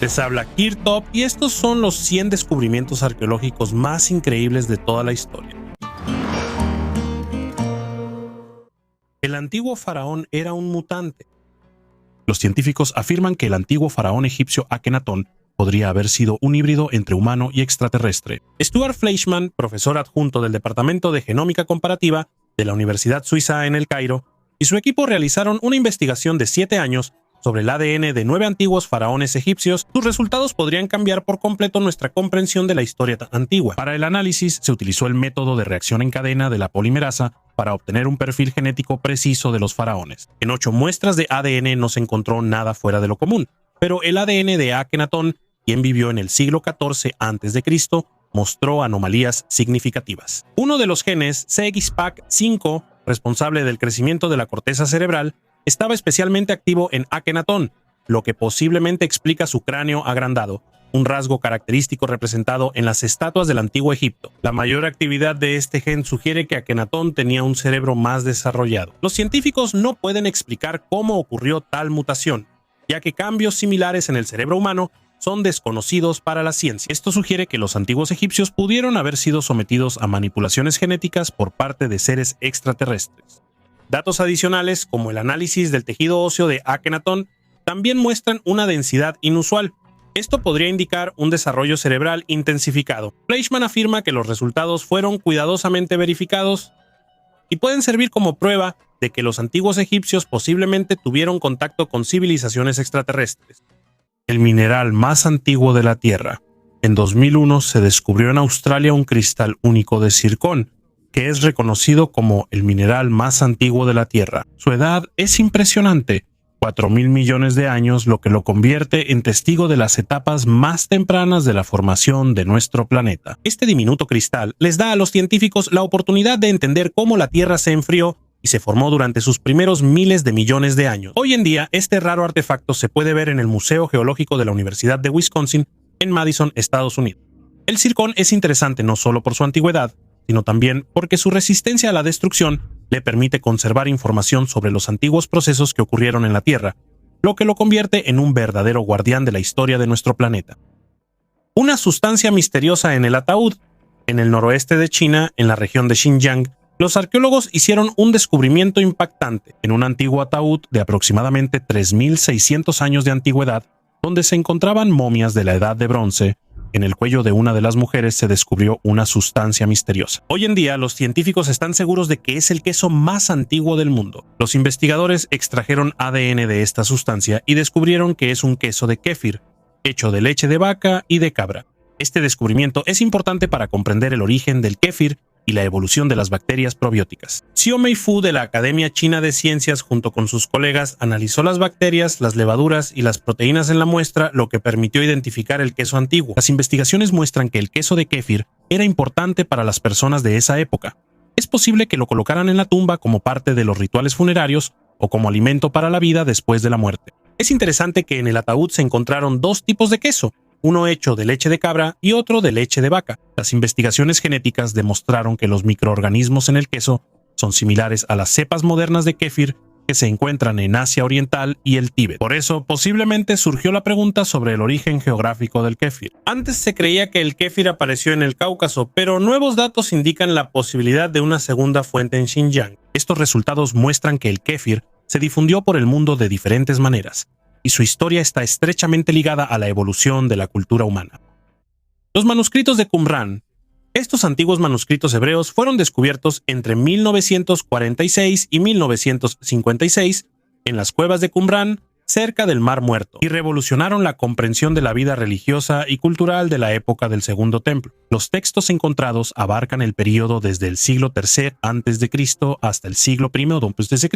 Les habla Kirtop y estos son los 100 descubrimientos arqueológicos más increíbles de toda la historia. El antiguo faraón era un mutante. Los científicos afirman que el antiguo faraón egipcio Akenatón podría haber sido un híbrido entre humano y extraterrestre. Stuart Fleischmann, profesor adjunto del Departamento de Genómica Comparativa de la Universidad Suiza en El Cairo, y su equipo realizaron una investigación de 7 años sobre el ADN de 9 antiguos faraones egipcios. Sus resultados podrían cambiar por completo nuestra comprensión de la historia antigua. Para el análisis se utilizó el método de reacción en cadena de la polimerasa para obtener un perfil genético preciso de los faraones. En 8 muestras de ADN no se encontró nada fuera de lo común, pero el ADN de Akenatón, quien vivió en el siglo XIV a.C., mostró anomalías significativas. Uno de los genes, CXPAC5, responsable del crecimiento de la corteza cerebral, estaba especialmente activo en Akenatón, lo que posiblemente explica su cráneo agrandado, un rasgo característico representado en las estatuas del antiguo Egipto. La mayor actividad de este gen sugiere que Akenatón tenía un cerebro más desarrollado. Los científicos no pueden explicar cómo ocurrió tal mutación, ya que cambios similares en el cerebro humano son desconocidos para la ciencia. Esto sugiere que los antiguos egipcios pudieron haber sido sometidos a manipulaciones genéticas por parte de seres extraterrestres. Datos adicionales, como el análisis del tejido óseo de Akenatón, también muestran una densidad inusual. Esto podría indicar un desarrollo cerebral intensificado. Fleischmann afirma que los resultados fueron cuidadosamente verificados y pueden servir como prueba de que los antiguos egipcios posiblemente tuvieron contacto con civilizaciones extraterrestres. El mineral más antiguo de la Tierra. En 2001 se descubrió en Australia un cristal único de zircón, que es reconocido como el mineral más antiguo de la Tierra. Su edad es impresionante, 4.000 millones de años, lo que lo convierte en testigo de las etapas más tempranas de la formación de nuestro planeta. Este diminuto cristal les da a los científicos la oportunidad de entender cómo la Tierra se enfrió y se formó durante sus primeros miles de millones de años. Hoy en día, este raro artefacto se puede ver en el Museo Geológico de la Universidad de Wisconsin, en Madison, Estados Unidos. El zircón es interesante no solo por su antigüedad, sino también porque su resistencia a la destrucción le permite conservar información sobre los antiguos procesos que ocurrieron en la Tierra, lo que lo convierte en un verdadero guardián de la historia de nuestro planeta. Una sustancia misteriosa en el ataúd. En el noroeste de China, en la región de Xinjiang, los arqueólogos hicieron un descubrimiento impactante en un antiguo ataúd de aproximadamente 3.600 años de antigüedad, donde se encontraban momias de la Edad de Bronce. En el cuello de una de las mujeres se descubrió una sustancia misteriosa. Hoy en día, los científicos están seguros de que es el queso más antiguo del mundo. Los investigadores extrajeron ADN de esta sustancia y descubrieron que es un queso de kéfir, hecho de leche de vaca y de cabra. Este descubrimiento es importante para comprender el origen del kéfir y la evolución de las bacterias probióticas. Xiaomei Fu de la Academia China de Ciencias, junto con sus colegas, analizó las bacterias, las levaduras y las proteínas en la muestra, lo que permitió identificar el queso antiguo. Las investigaciones muestran que el queso de kéfir era importante para las personas de esa época. Es posible que lo colocaran en la tumba como parte de los rituales funerarios o como alimento para la vida después de la muerte. Es interesante que en el ataúd se encontraron 2 tipos de queso, uno hecho de leche de cabra y otro de leche de vaca. Las investigaciones genéticas demostraron que los microorganismos en el queso son similares a las cepas modernas de kéfir que se encuentran en Asia Oriental y el Tíbet. Por eso, posiblemente surgió la pregunta sobre el origen geográfico del kéfir. Antes se creía que el kéfir apareció en el Cáucaso, pero nuevos datos indican la posibilidad de una segunda fuente en Xinjiang. Estos resultados muestran que el kéfir se difundió por el mundo de diferentes maneras, y su historia está estrechamente ligada a la evolución de la cultura humana. Los manuscritos de Qumrán. Estos antiguos manuscritos hebreos fueron descubiertos entre 1946 y 1956 en las cuevas de Qumrán, cerca del Mar Muerto, y revolucionaron la comprensión de la vida religiosa y cultural de la época del Segundo Templo. Los textos encontrados abarcan el período desde el siglo III a.C. hasta el siglo I a.C.,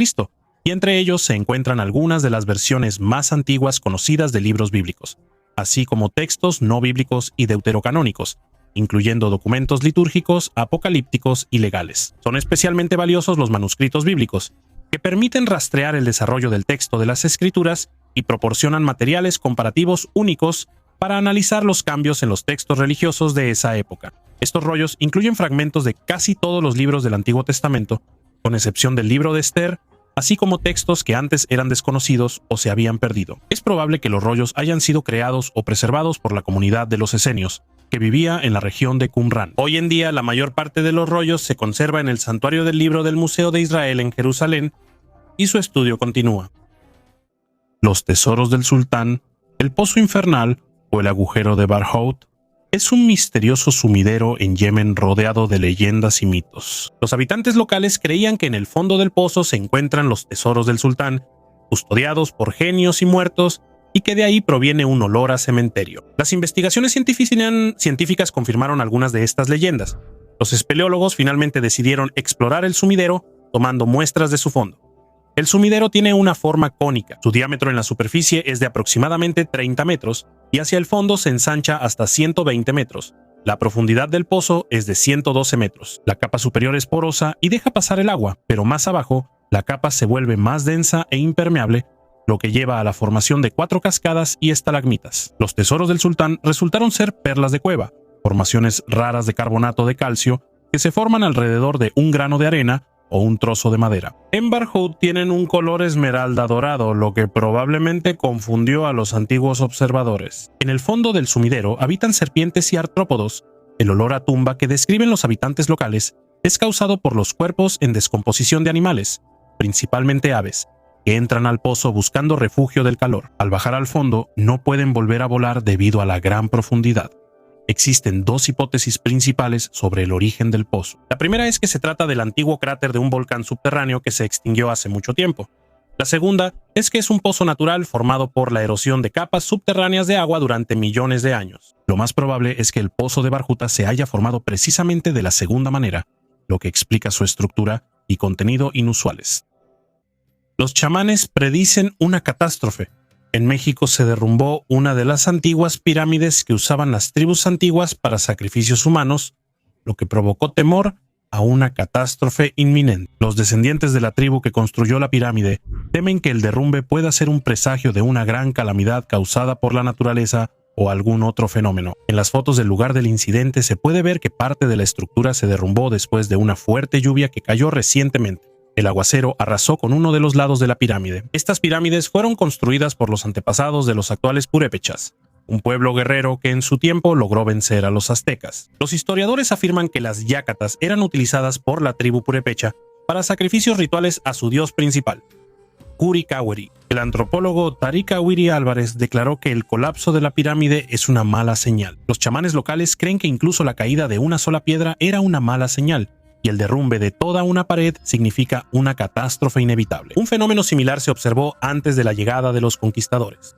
y entre ellos se encuentran algunas de las versiones más antiguas conocidas de libros bíblicos, así como textos no bíblicos y deuterocanónicos, incluyendo documentos litúrgicos, apocalípticos y legales. Son especialmente valiosos los manuscritos bíblicos, que permiten rastrear el desarrollo del texto de las Escrituras y proporcionan materiales comparativos únicos para analizar los cambios en los textos religiosos de esa época. Estos rollos incluyen fragmentos de casi todos los libros del Antiguo Testamento, con excepción del libro de Esther, así como textos que antes eran desconocidos o se habían perdido. Es probable que los rollos hayan sido creados o preservados por la comunidad de los esenios, que vivía en la región de Qumran. Hoy en día, la mayor parte de los rollos se conserva en el Santuario del Libro del Museo de Israel en Jerusalén, y su estudio continúa. Los tesoros del sultán, el pozo infernal o el agujero de Barhout es un misterioso sumidero en Yemen rodeado de leyendas y mitos. Los habitantes locales creían que en el fondo del pozo se encuentran los tesoros del sultán, custodiados por genios y muertos, y que de ahí proviene un olor a cementerio. Las investigaciones científicas confirmaron algunas de estas leyendas. Los espeleólogos finalmente decidieron explorar el sumidero tomando muestras de su fondo. El sumidero tiene una forma cónica. Su diámetro en la superficie es de aproximadamente 30 metros y hacia el fondo se ensancha hasta 120 metros. La profundidad del pozo es de 112 metros. La capa superior es porosa y deja pasar el agua, pero más abajo, la capa se vuelve más densa e impermeable, lo que lleva a la formación de 4 cascadas y estalagmitas. Los tesoros del sultán resultaron ser perlas de cueva, formaciones raras de carbonato de calcio que se forman alrededor de un grano de arena o un trozo de madera. En Barhout tienen un color esmeralda dorado, lo que probablemente confundió a los antiguos observadores. En el fondo del sumidero habitan serpientes y artrópodos. El olor a tumba que describen los habitantes locales es causado por los cuerpos en descomposición de animales, principalmente aves, que entran al pozo buscando refugio del calor. Al bajar al fondo, no pueden volver a volar debido a la gran profundidad. Existen 2 hipótesis principales sobre el origen del pozo. La primera es que se trata del antiguo cráter de un volcán subterráneo que se extinguió hace mucho tiempo. La segunda es que es un pozo natural formado por la erosión de capas subterráneas de agua durante millones de años. Lo más probable es que el pozo de Barhuta se haya formado precisamente de la segunda manera, lo que explica su estructura y contenido inusuales. Los chamanes predicen una catástrofe. En México se derrumbó una de las antiguas pirámides que usaban las tribus antiguas para sacrificios humanos, lo que provocó temor a una catástrofe inminente. Los descendientes de la tribu que construyó la pirámide temen que el derrumbe pueda ser un presagio de una gran calamidad causada por la naturaleza o algún otro fenómeno. En las fotos del lugar del incidente se puede ver que parte de la estructura se derrumbó después de una fuerte lluvia que cayó recientemente. El aguacero arrasó con uno de los lados de la pirámide. Estas pirámides fueron construidas por los antepasados de los actuales purépechas, un pueblo guerrero que en su tiempo logró vencer a los aztecas. Los historiadores afirman que las yácatas eran utilizadas por la tribu purépecha para sacrificios rituales a su dios principal, Curi-Caweri. El antropólogo Tariq-Awiri Álvarez declaró que el colapso de la pirámide es una mala señal. Los chamanes locales creen que incluso la caída de una sola piedra era una mala señal, y el derrumbe de toda una pared significa una catástrofe inevitable. Un fenómeno similar se observó antes de la llegada de los conquistadores.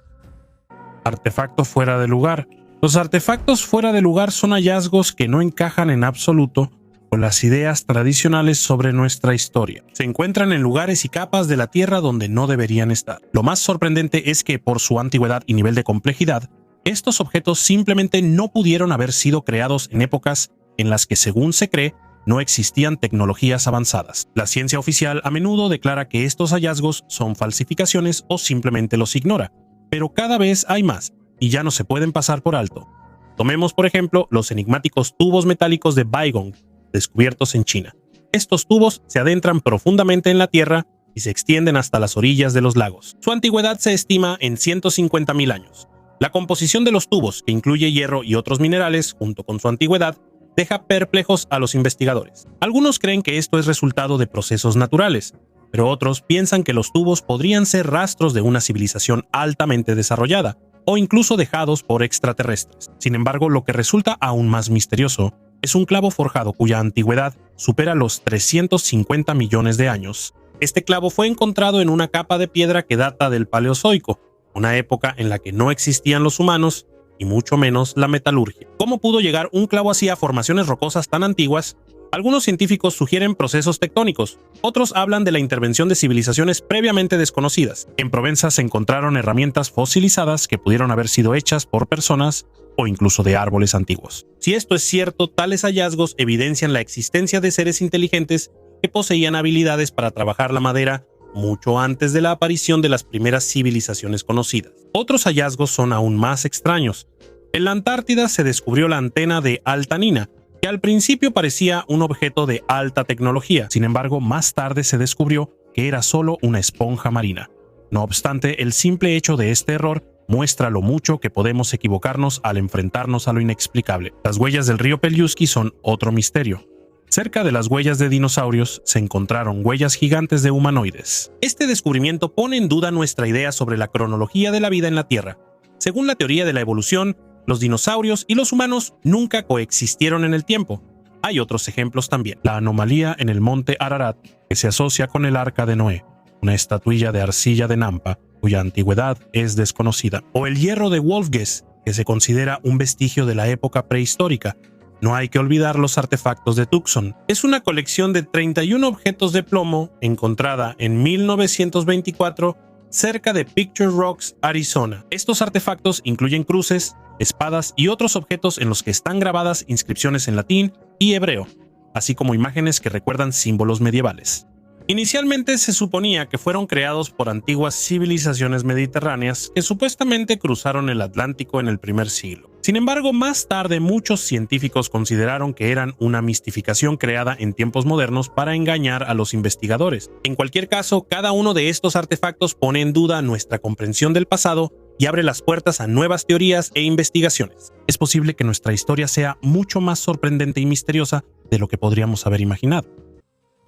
Artefacto fuera de lugar. Los artefactos fuera de lugar son hallazgos que no encajan en absoluto con las ideas tradicionales sobre nuestra historia. Se encuentran en lugares y capas de la Tierra donde no deberían estar. Lo más sorprendente es que, por su antigüedad y nivel de complejidad, estos objetos simplemente no pudieron haber sido creados en épocas en las que, según se cree, no existían tecnologías avanzadas. La ciencia oficial a menudo declara que estos hallazgos son falsificaciones o simplemente los ignora, pero cada vez hay más y ya no se pueden pasar por alto. Tomemos, por ejemplo, los enigmáticos tubos metálicos de Baigong, descubiertos en China. Estos tubos se adentran profundamente en la Tierra y se extienden hasta las orillas de los lagos. Su antigüedad se estima en 150.000 años. La composición de los tubos, que incluye hierro y otros minerales, junto con su antigüedad, deja perplejos a los investigadores. Algunos creen que esto es resultado de procesos naturales, pero otros piensan que los tubos podrían ser rastros de una civilización altamente desarrollada, o incluso dejados por extraterrestres. Sin embargo, lo que resulta aún más misterioso es un clavo forjado cuya antigüedad supera los 350 millones de años. Este clavo fue encontrado en una capa de piedra que data del Paleozoico, una época en la que no existían los humanos y mucho menos la metalurgia. ¿Cómo pudo llegar un clavo así a formaciones rocosas tan antiguas? Algunos científicos sugieren procesos tectónicos, otros hablan de la intervención de civilizaciones previamente desconocidas. En Provenza se encontraron herramientas fosilizadas que pudieron haber sido hechas por personas o incluso de árboles antiguos. Si esto es cierto, tales hallazgos evidencian la existencia de seres inteligentes que poseían habilidades para trabajar la madera mucho antes de la aparición de las primeras civilizaciones conocidas. Otros hallazgos son aún más extraños. En la Antártida se descubrió la antena de Altanina, que al principio parecía un objeto de alta tecnología. Sin embargo, más tarde se descubrió que era solo una esponja marina. No obstante, el simple hecho de este error muestra lo mucho que podemos equivocarnos al enfrentarnos a lo inexplicable. Las huellas del río Peliusky son otro misterio. Cerca de las huellas de dinosaurios se encontraron huellas gigantes de humanoides. Este descubrimiento pone en duda nuestra idea sobre la cronología de la vida en la Tierra. Según la teoría de la evolución, los dinosaurios y los humanos nunca coexistieron en el tiempo. Hay otros ejemplos también. La anomalía en el monte Ararat, que se asocia con el Arca de Noé, una estatuilla de arcilla de Nampa, cuya antigüedad es desconocida. O el hierro de Wolfges, que se considera un vestigio de la época prehistórica. No hay que olvidar los artefactos de Tucson. Es una colección de 31 objetos de plomo encontrada en 1924 cerca de Picture Rocks, Arizona. Estos artefactos incluyen cruces, espadas y otros objetos en los que están grabadas inscripciones en latín y hebreo, así como imágenes que recuerdan símbolos medievales. Inicialmente se suponía que fueron creados por antiguas civilizaciones mediterráneas que supuestamente cruzaron el Atlántico en el primer siglo. Sin embargo, más tarde muchos científicos consideraron que eran una mistificación creada en tiempos modernos para engañar a los investigadores. En cualquier caso, cada uno de estos artefactos pone en duda nuestra comprensión del pasado y abre las puertas a nuevas teorías e investigaciones. Es posible que nuestra historia sea mucho más sorprendente y misteriosa de lo que podríamos haber imaginado.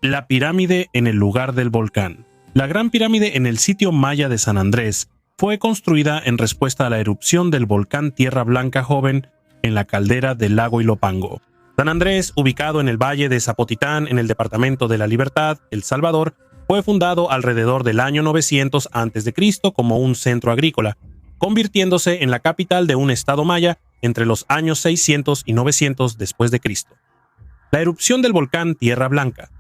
La pirámide en el lugar del volcán. La Gran Pirámide en el sitio maya de San Andrés fue construida en respuesta a la erupción del volcán Tierra Blanca Joven en la caldera del lago Ilopango. San Andrés, ubicado en el valle de Zapotitán en el departamento de La Libertad, El Salvador, fue fundado alrededor del año 900 a.C. como un centro agrícola, convirtiéndose en la capital de un estado maya entre los años 600 y 900 después de Cristo. La erupción del volcán Tierra Blanca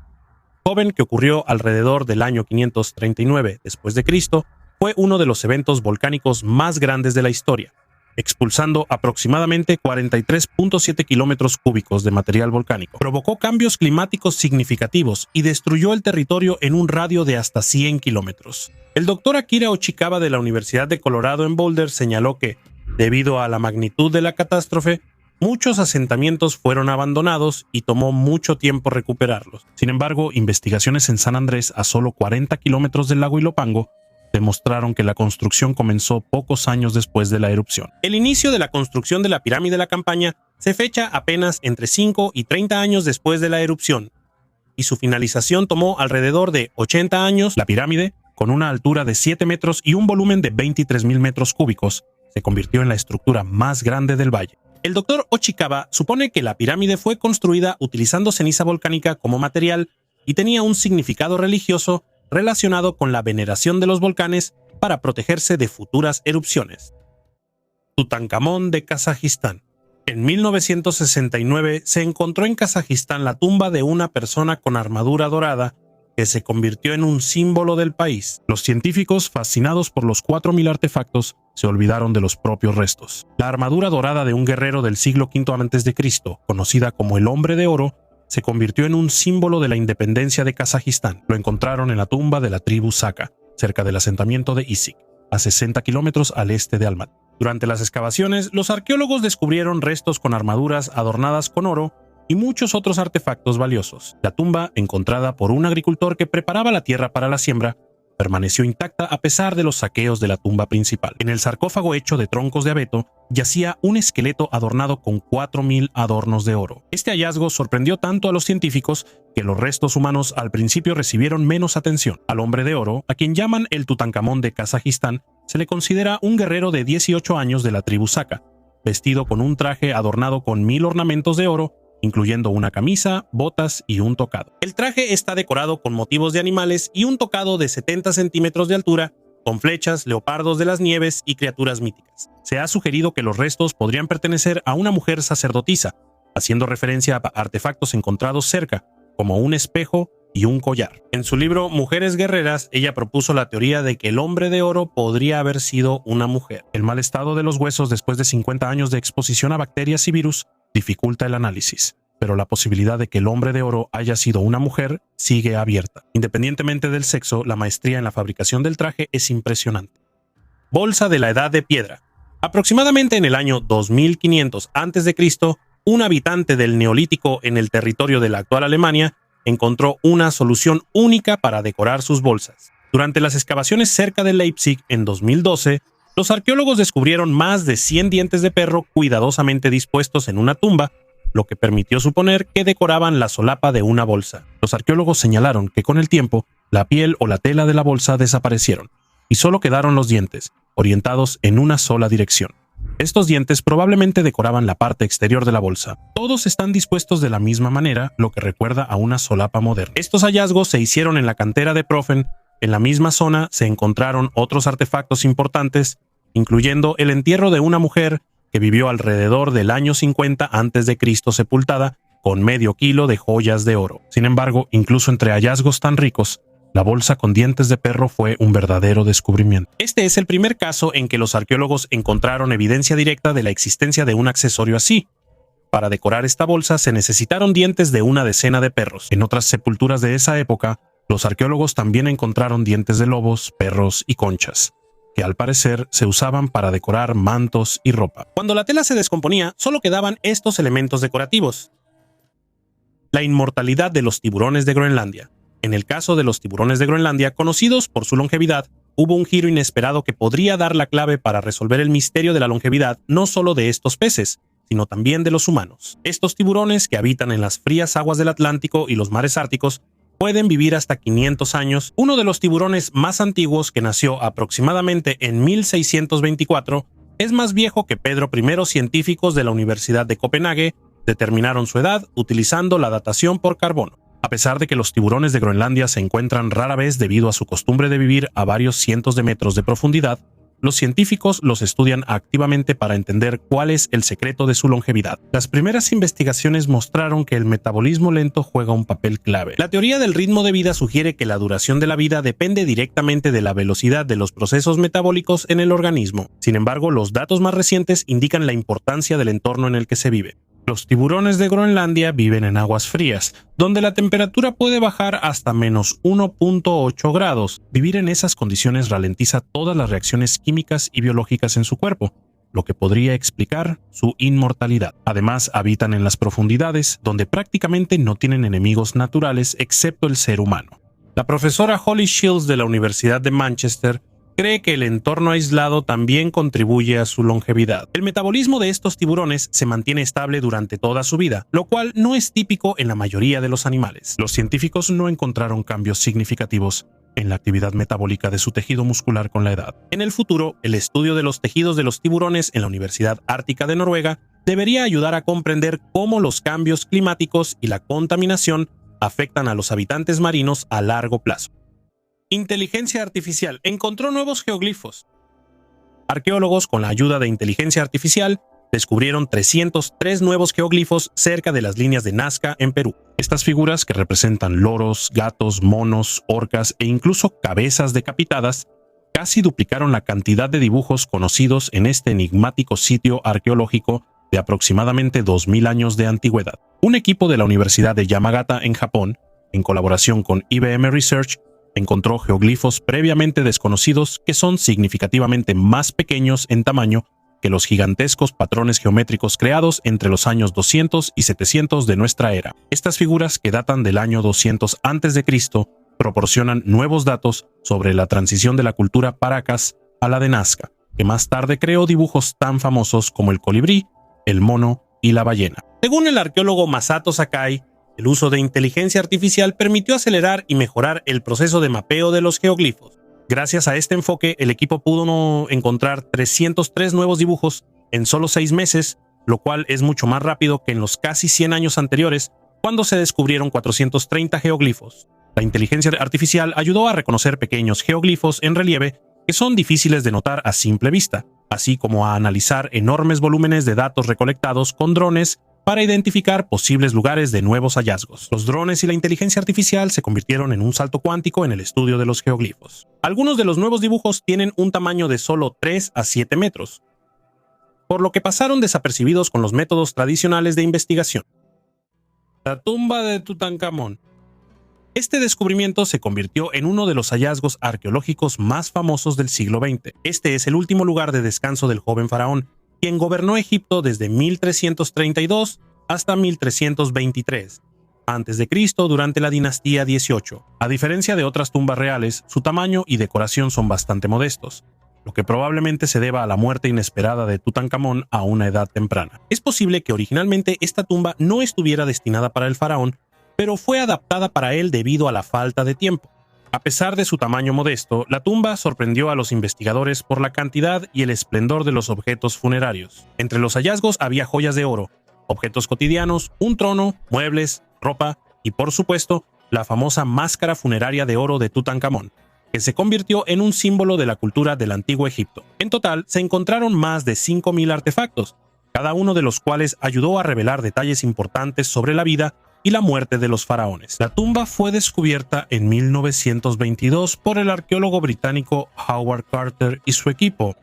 Joven, que ocurrió alrededor del año 539 después de Cristo, fue uno de los eventos volcánicos más grandes de la historia, expulsando aproximadamente 43.7 kilómetros cúbicos de material volcánico. Provocó cambios climáticos significativos y destruyó el territorio en un radio de hasta 100 kilómetros. El doctor Akira Ochikawa de la Universidad de Colorado en Boulder señaló que, debido a la magnitud de la catástrofe, muchos asentamientos fueron abandonados y tomó mucho tiempo recuperarlos. Sin embargo, investigaciones en San Andrés, a solo 40 kilómetros del lago Ilopango, demostraron que la construcción comenzó pocos años después de la erupción. El inicio de la construcción de la pirámide de la Campaña se fecha apenas entre 5 y 30 años después de la erupción, y su finalización tomó alrededor de 80 años. La pirámide, con una altura de 7 metros y un volumen de 23.000 metros cúbicos, se convirtió en la estructura más grande del valle. El doctor Ochikawa supone que la pirámide fue construida utilizando ceniza volcánica como material y tenía un significado religioso relacionado con la veneración de los volcanes para protegerse de futuras erupciones. Tutankamón de Kazajistán. En 1969 se encontró en Kazajistán la tumba de una persona con armadura dorada que se convirtió en un símbolo del país. Los científicos, fascinados por los 4.000 artefactos, se olvidaron de los propios restos. La armadura dorada de un guerrero del siglo V a.C., conocida como el Hombre de Oro, se convirtió en un símbolo de la independencia de Kazajistán. Lo encontraron en la tumba de la tribu Saka, cerca del asentamiento de Issyk, a 60 kilómetros al este de Almaty. Durante las excavaciones, los arqueólogos descubrieron restos con armaduras adornadas con oro y muchos otros artefactos valiosos. La tumba, encontrada por un agricultor que preparaba la tierra para la siembra, permaneció intacta a pesar de los saqueos de la tumba principal. En el sarcófago hecho de troncos de abeto yacía un esqueleto adornado con 4.000 adornos de oro. Este hallazgo sorprendió tanto a los científicos que los restos humanos al principio recibieron menos atención. Al Hombre de Oro, a quien llaman el Tutankamón de Kazajistán, se le considera un guerrero de 18 años de la tribu Saka, vestido con un traje adornado con 1.000 ornamentos de oro, incluyendo una camisa, botas y un tocado. El traje está decorado con motivos de animales y un tocado de 70 centímetros de altura, con flechas, leopardos de las nieves y criaturas míticas. Se ha sugerido que los restos podrían pertenecer a una mujer sacerdotisa, haciendo referencia a artefactos encontrados cerca, como un espejo y un collar. En su libro Mujeres Guerreras, ella propuso la teoría de que el Hombre de Oro podría haber sido una mujer. El mal estado de los huesos después de 50 años de exposición a bacterias y virus dificulta el análisis, pero la posibilidad de que el Hombre de Oro haya sido una mujer sigue abierta. Independientemente del sexo, la maestría en la fabricación del traje es impresionante. Bolsa de la Edad de Piedra. Aproximadamente en el año 2500 a.C., un habitante del Neolítico en el territorio de la actual Alemania encontró una solución única para decorar sus bolsas. Durante las excavaciones cerca de Leipzig en 2012, los arqueólogos descubrieron más de 100 dientes de perro cuidadosamente dispuestos en una tumba, lo que permitió suponer que decoraban la solapa de una bolsa. Los arqueólogos señalaron que con el tiempo, la piel o la tela de la bolsa desaparecieron, y solo quedaron los dientes, orientados en una sola dirección. Estos dientes probablemente decoraban la parte exterior de la bolsa. Todos están dispuestos de la misma manera, lo que recuerda a una solapa moderna. Estos hallazgos se hicieron en la cantera de Profen. En la misma zona se encontraron otros artefactos importantes, incluyendo el entierro de una mujer que vivió alrededor del año 50 a.C. sepultada con medio kilo de joyas de oro. Sin embargo, incluso entre hallazgos tan ricos, la bolsa con dientes de perro fue un verdadero descubrimiento. Este es el primer caso en que los arqueólogos encontraron evidencia directa de la existencia de un accesorio así. Para decorar esta bolsa se necesitaron dientes de una decena de perros. En otras sepulturas de esa época, los arqueólogos también encontraron dientes de lobos, perros y conchas, que al parecer se usaban para decorar mantos y ropa. Cuando la tela se descomponía, solo quedaban estos elementos decorativos. La inmortalidad de los tiburones de Groenlandia. En el caso de los tiburones de Groenlandia, conocidos por su longevidad, hubo un giro inesperado que podría dar la clave para resolver el misterio de la longevidad no solo de estos peces, sino también de los humanos. Estos tiburones, que habitan en las frías aguas del Atlántico y los mares árticos, pueden vivir hasta 500 años. Uno de los tiburones más antiguos, que nació aproximadamente en 1624, es más viejo que Pedro I. Científicos de la Universidad de Copenhague determinaron su edad utilizando la datación por carbono. A pesar de que los tiburones de Groenlandia se encuentran rara vez debido a su costumbre de vivir a varios cientos de metros de profundidad, los científicos los estudian activamente para entender cuál es el secreto de su longevidad. Las primeras investigaciones mostraron que el metabolismo lento juega un papel clave. La teoría del ritmo de vida sugiere que la duración de la vida depende directamente de la velocidad de los procesos metabólicos en el organismo. Sin embargo, los datos más recientes indican la importancia del entorno en el que se vive. Los tiburones de Groenlandia viven en aguas frías, donde la temperatura puede bajar hasta menos 1.8 grados. Vivir en esas condiciones ralentiza todas las reacciones químicas y biológicas en su cuerpo, lo que podría explicar su inmortalidad. Además, habitan en las profundidades, donde prácticamente no tienen enemigos naturales excepto el ser humano. La profesora Holly Shields de la Universidad de Manchester cree que el entorno aislado también contribuye a su longevidad. El metabolismo de estos tiburones se mantiene estable durante toda su vida, lo cual no es típico en la mayoría de los animales. Los científicos no encontraron cambios significativos en la actividad metabólica de su tejido muscular con la edad. En el futuro, el estudio de los tejidos de los tiburones en la Universidad Ártica de Noruega debería ayudar a comprender cómo los cambios climáticos y la contaminación afectan a los habitantes marinos a largo plazo. Inteligencia artificial encontró nuevos geoglifos. Arqueólogos, con la ayuda de inteligencia artificial, descubrieron 303 nuevos geoglifos cerca de las líneas de Nazca en Perú. Estas figuras, que representan loros, gatos, monos, orcas e incluso cabezas decapitadas, casi duplicaron la cantidad de dibujos conocidos en este enigmático sitio arqueológico de aproximadamente 2000 años de antigüedad. Un equipo de la Universidad de Yamagata en Japón, en colaboración con IBM Research, encontró geoglifos previamente desconocidos que son significativamente más pequeños en tamaño que los gigantescos patrones geométricos creados entre los años 200 y 700 de nuestra era. Estas figuras, que datan del año 200 a.C., proporcionan nuevos datos sobre la transición de la cultura Paracas a la de Nazca, que más tarde creó dibujos tan famosos como el colibrí, el mono y la ballena. Según el arqueólogo Masato Sakai, el uso de inteligencia artificial permitió acelerar y mejorar el proceso de mapeo de los geoglifos. Gracias a este enfoque, el equipo pudo encontrar 303 nuevos dibujos en solo 6 meses, lo cual es mucho más rápido que en los casi 100 años anteriores, cuando se descubrieron 430 geoglifos. La inteligencia artificial ayudó a reconocer pequeños geoglifos en relieve que son difíciles de notar a simple vista, así como a analizar enormes volúmenes de datos recolectados con drones para identificar posibles lugares de nuevos hallazgos. Los drones y la inteligencia artificial se convirtieron en un salto cuántico en el estudio de los geoglifos. Algunos de los nuevos dibujos tienen un tamaño de solo 3 a 7 metros, por lo que pasaron desapercibidos con los métodos tradicionales de investigación. La tumba de Tutankamón. Este descubrimiento se convirtió en uno de los hallazgos arqueológicos más famosos del siglo XX. Este es el último lugar de descanso del joven faraón, quien gobernó Egipto desde 1332 hasta 1323, a.C. durante la dinastía 18. A diferencia de otras tumbas reales, su tamaño y decoración son bastante modestos, lo que probablemente se deba a la muerte inesperada de Tutankamón a una edad temprana. Es posible que originalmente esta tumba no estuviera destinada para el faraón, pero fue adaptada para él debido a la falta de tiempo. A pesar de su tamaño modesto, la tumba sorprendió a los investigadores por la cantidad y el esplendor de los objetos funerarios. Entre los hallazgos había joyas de oro, objetos cotidianos, un trono, muebles, ropa y, por supuesto, la famosa máscara funeraria de oro de Tutankamón, que se convirtió en un símbolo de la cultura del antiguo Egipto. En total, se encontraron más de 5.000 artefactos, cada uno de los cuales ayudó a revelar detalles importantes sobre la vida y la muerte de los faraones. La tumba fue descubierta en 1922 por el arqueólogo británico Howard Carter y su equipo.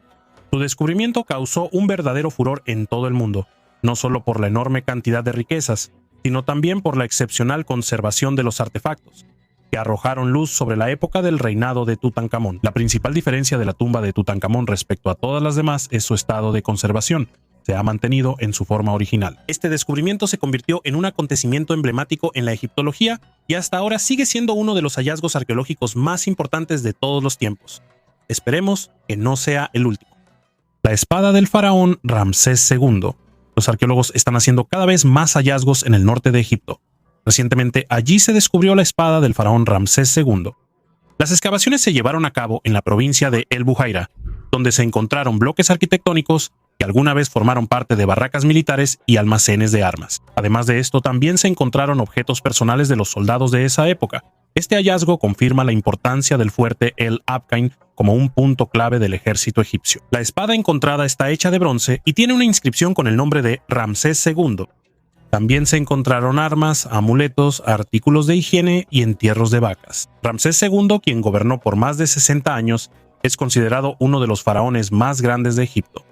Su descubrimiento causó un verdadero furor en todo el mundo, no solo por la enorme cantidad de riquezas, sino también por la excepcional conservación de los artefactos, que arrojaron luz sobre la época del reinado de Tutankamón. La principal diferencia de la tumba de Tutankamón respecto a todas las demás es su estado de conservación. Se ha mantenido en su forma original. Este descubrimiento se convirtió en un acontecimiento emblemático en la egiptología y hasta ahora sigue siendo uno de los hallazgos arqueológicos más importantes de todos los tiempos. Esperemos que no sea el último. La espada del faraón Ramsés II. Los arqueólogos están haciendo cada vez más hallazgos en el norte de Egipto. Recientemente allí se descubrió la espada del faraón Ramsés II. Las excavaciones se llevaron a cabo en la provincia de El Buhaira, donde se encontraron bloques arquitectónicos que alguna vez formaron parte de barracas militares y almacenes de armas. Además de esto, también se encontraron objetos personales de los soldados de esa época. Este hallazgo confirma la importancia del fuerte El Abqain como un punto clave del ejército egipcio. La espada encontrada está hecha de bronce y tiene una inscripción con el nombre de Ramsés II. También se encontraron armas, amuletos, artículos de higiene y entierros de vacas. Ramsés II, quien gobernó por más de 60 años, es considerado uno de los faraones más grandes de Egipto.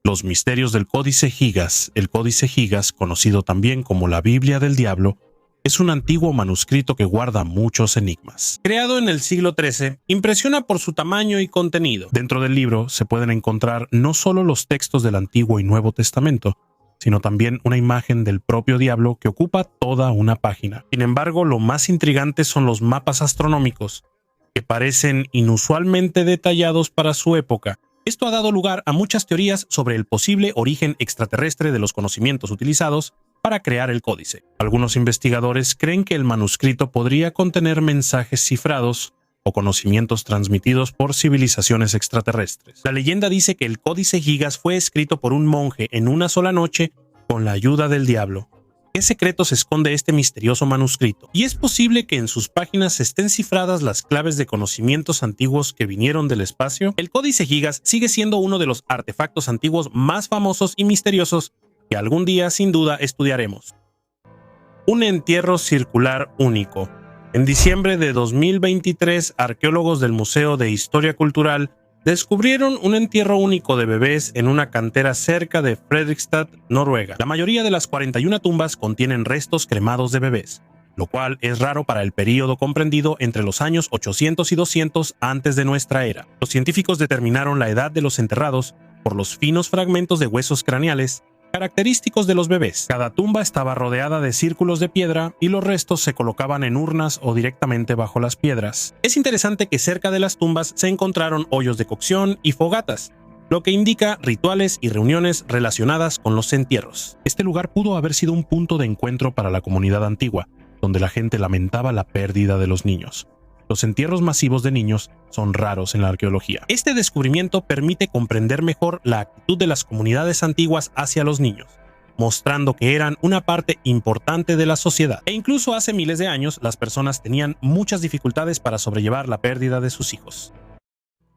Los misterios del Códice Gigas. El Códice Gigas, conocido también como la Biblia del Diablo, es un antiguo manuscrito que guarda muchos enigmas. Creado en el siglo XIII, impresiona por su tamaño y contenido. Dentro del libro se pueden encontrar no solo los textos del Antiguo y Nuevo Testamento, sino también una imagen del propio diablo que ocupa toda una página. Sin embargo, lo más intrigante son los mapas astronómicos, que parecen inusualmente detallados para su época. Esto ha dado lugar a muchas teorías sobre el posible origen extraterrestre de los conocimientos utilizados para crear el códice. Algunos investigadores creen que el manuscrito podría contener mensajes cifrados o conocimientos transmitidos por civilizaciones extraterrestres. La leyenda dice que el Códice Gigas fue escrito por un monje en una sola noche con la ayuda del diablo. ¿Qué secretos esconde este misterioso manuscrito? Y es posible que en sus páginas estén cifradas las claves de conocimientos antiguos que vinieron del espacio. El Códice Gigas sigue siendo uno de los artefactos antiguos más famosos y misteriosos que algún día sin duda estudiaremos. Un entierro circular único. En diciembre de 2023, arqueólogos del Museo de Historia Cultural descubrieron un entierro único de bebés en una cantera cerca de Fredrikstad, Noruega. La mayoría de las 41 tumbas contienen restos cremados de bebés, lo cual es raro para el período comprendido entre los años 800 y 200 antes de nuestra era. Los científicos determinaron la edad de los enterrados por los finos fragmentos de huesos craneales característicos de los bebés. Cada tumba estaba rodeada de círculos de piedra y los restos se colocaban en urnas o directamente bajo las piedras. Es interesante que cerca de las tumbas se encontraron hoyos de cocción y fogatas, lo que indica rituales y reuniones relacionadas con los entierros. Este lugar pudo haber sido un punto de encuentro para la comunidad antigua, donde la gente lamentaba la pérdida de los niños. Los entierros masivos de niños son raros en la arqueología. Este descubrimiento permite comprender mejor la actitud de las comunidades antiguas hacia los niños, mostrando que eran una parte importante de la sociedad. E incluso hace miles de años, las personas tenían muchas dificultades para sobrellevar la pérdida de sus hijos.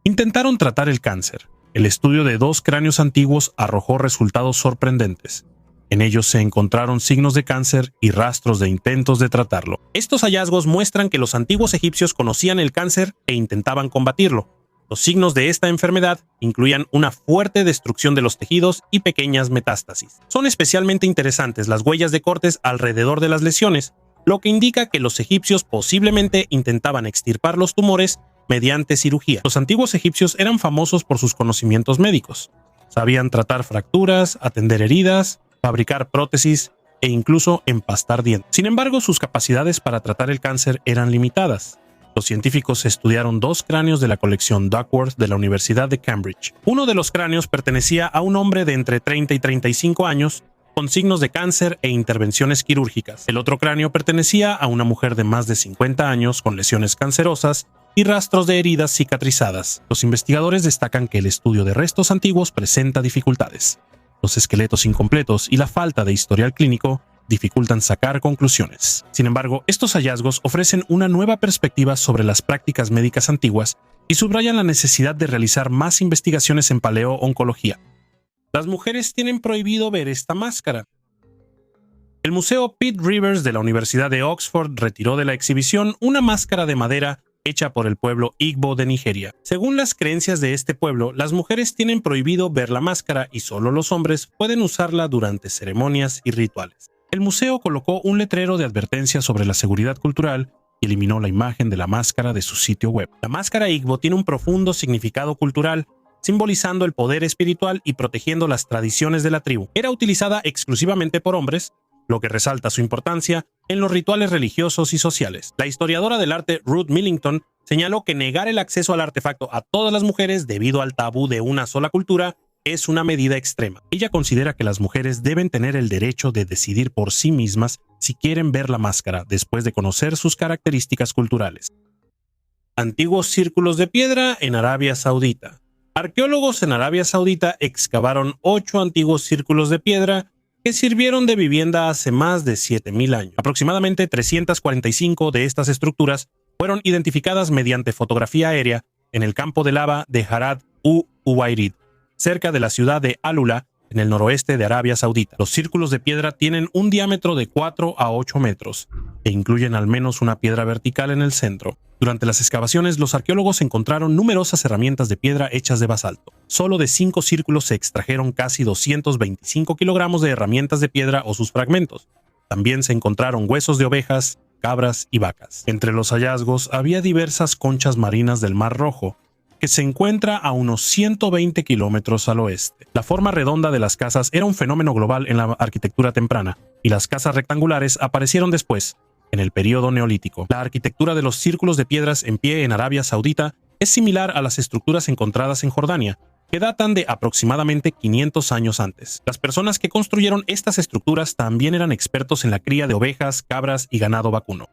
Intentaron tratar el cáncer. El estudio de 2 cráneos antiguos arrojó resultados sorprendentes. En ellos se encontraron signos de cáncer y rastros de intentos de tratarlo. Estos hallazgos muestran que los antiguos egipcios conocían el cáncer e intentaban combatirlo. Los signos de esta enfermedad incluían una fuerte destrucción de los tejidos y pequeñas metástasis. Son especialmente interesantes las huellas de cortes alrededor de las lesiones, lo que indica que los egipcios posiblemente intentaban extirpar los tumores mediante cirugía. Los antiguos egipcios eran famosos por sus conocimientos médicos. Sabían tratar fracturas, atender heridas, fabricar prótesis e incluso empastar dientes. Sin embargo, sus capacidades para tratar el cáncer eran limitadas. Los científicos estudiaron 2 cráneos de la colección Duckworth de la Universidad de Cambridge. Uno de los cráneos pertenecía a un hombre de entre 30 y 35 años, con signos de cáncer e intervenciones quirúrgicas. El otro cráneo pertenecía a una mujer de más de 50 años con lesiones cancerosas y rastros de heridas cicatrizadas. Los investigadores destacan que el estudio de restos antiguos presenta dificultades. Los esqueletos incompletos y la falta de historial clínico dificultan sacar conclusiones. Sin embargo, estos hallazgos ofrecen una nueva perspectiva sobre las prácticas médicas antiguas y subrayan la necesidad de realizar más investigaciones en paleooncología. Las mujeres tienen prohibido ver esta máscara. El Museo Pitt Rivers de la Universidad de Oxford retiró de la exhibición una máscara de madera hecha por el pueblo Igbo de Nigeria. Según las creencias de este pueblo, las mujeres tienen prohibido ver la máscara y solo los hombres pueden usarla durante ceremonias y rituales. El museo colocó un letrero de advertencia sobre la seguridad cultural y eliminó la imagen de la máscara de su sitio web. La máscara Igbo tiene un profundo significado cultural, simbolizando el poder espiritual y protegiendo las tradiciones de la tribu. Era utilizada exclusivamente por hombres, lo que resalta su importancia en los rituales religiosos y sociales. La historiadora del arte Ruth Millington señaló que negar el acceso al artefacto a todas las mujeres debido al tabú de una sola cultura es una medida extrema. Ella considera que las mujeres deben tener el derecho de decidir por sí mismas si quieren ver la máscara después de conocer sus características culturales. Antiguos círculos de piedra en Arabia Saudita. Arqueólogos en Arabia Saudita excavaron 8 antiguos círculos de piedra que sirvieron de vivienda hace más de 7.000 años. Aproximadamente 345 de estas estructuras fueron identificadas mediante fotografía aérea en el campo de lava de Harad Uwairid, cerca de la ciudad de Alula, en el noroeste de Arabia Saudita. Los círculos de piedra tienen un diámetro de 4 a 8 metros e incluyen al menos una piedra vertical en el centro. Durante las excavaciones, los arqueólogos encontraron numerosas herramientas de piedra hechas de basalto. Solo de 5 círculos se extrajeron casi 225 kilogramos de herramientas de piedra o sus fragmentos. También se encontraron huesos de ovejas, cabras y vacas. Entre los hallazgos había diversas conchas marinas del Mar Rojo, que se encuentra a unos 120 kilómetros al oeste. La forma redonda de las casas era un fenómeno global en la arquitectura temprana, y las casas rectangulares aparecieron después, en el período neolítico. La arquitectura de los círculos de piedras en pie en Arabia Saudita es similar a las estructuras encontradas en Jordania, que datan de aproximadamente 500 años antes. Las personas que construyeron estas estructuras también eran expertos en la cría de ovejas, cabras y ganado vacuno.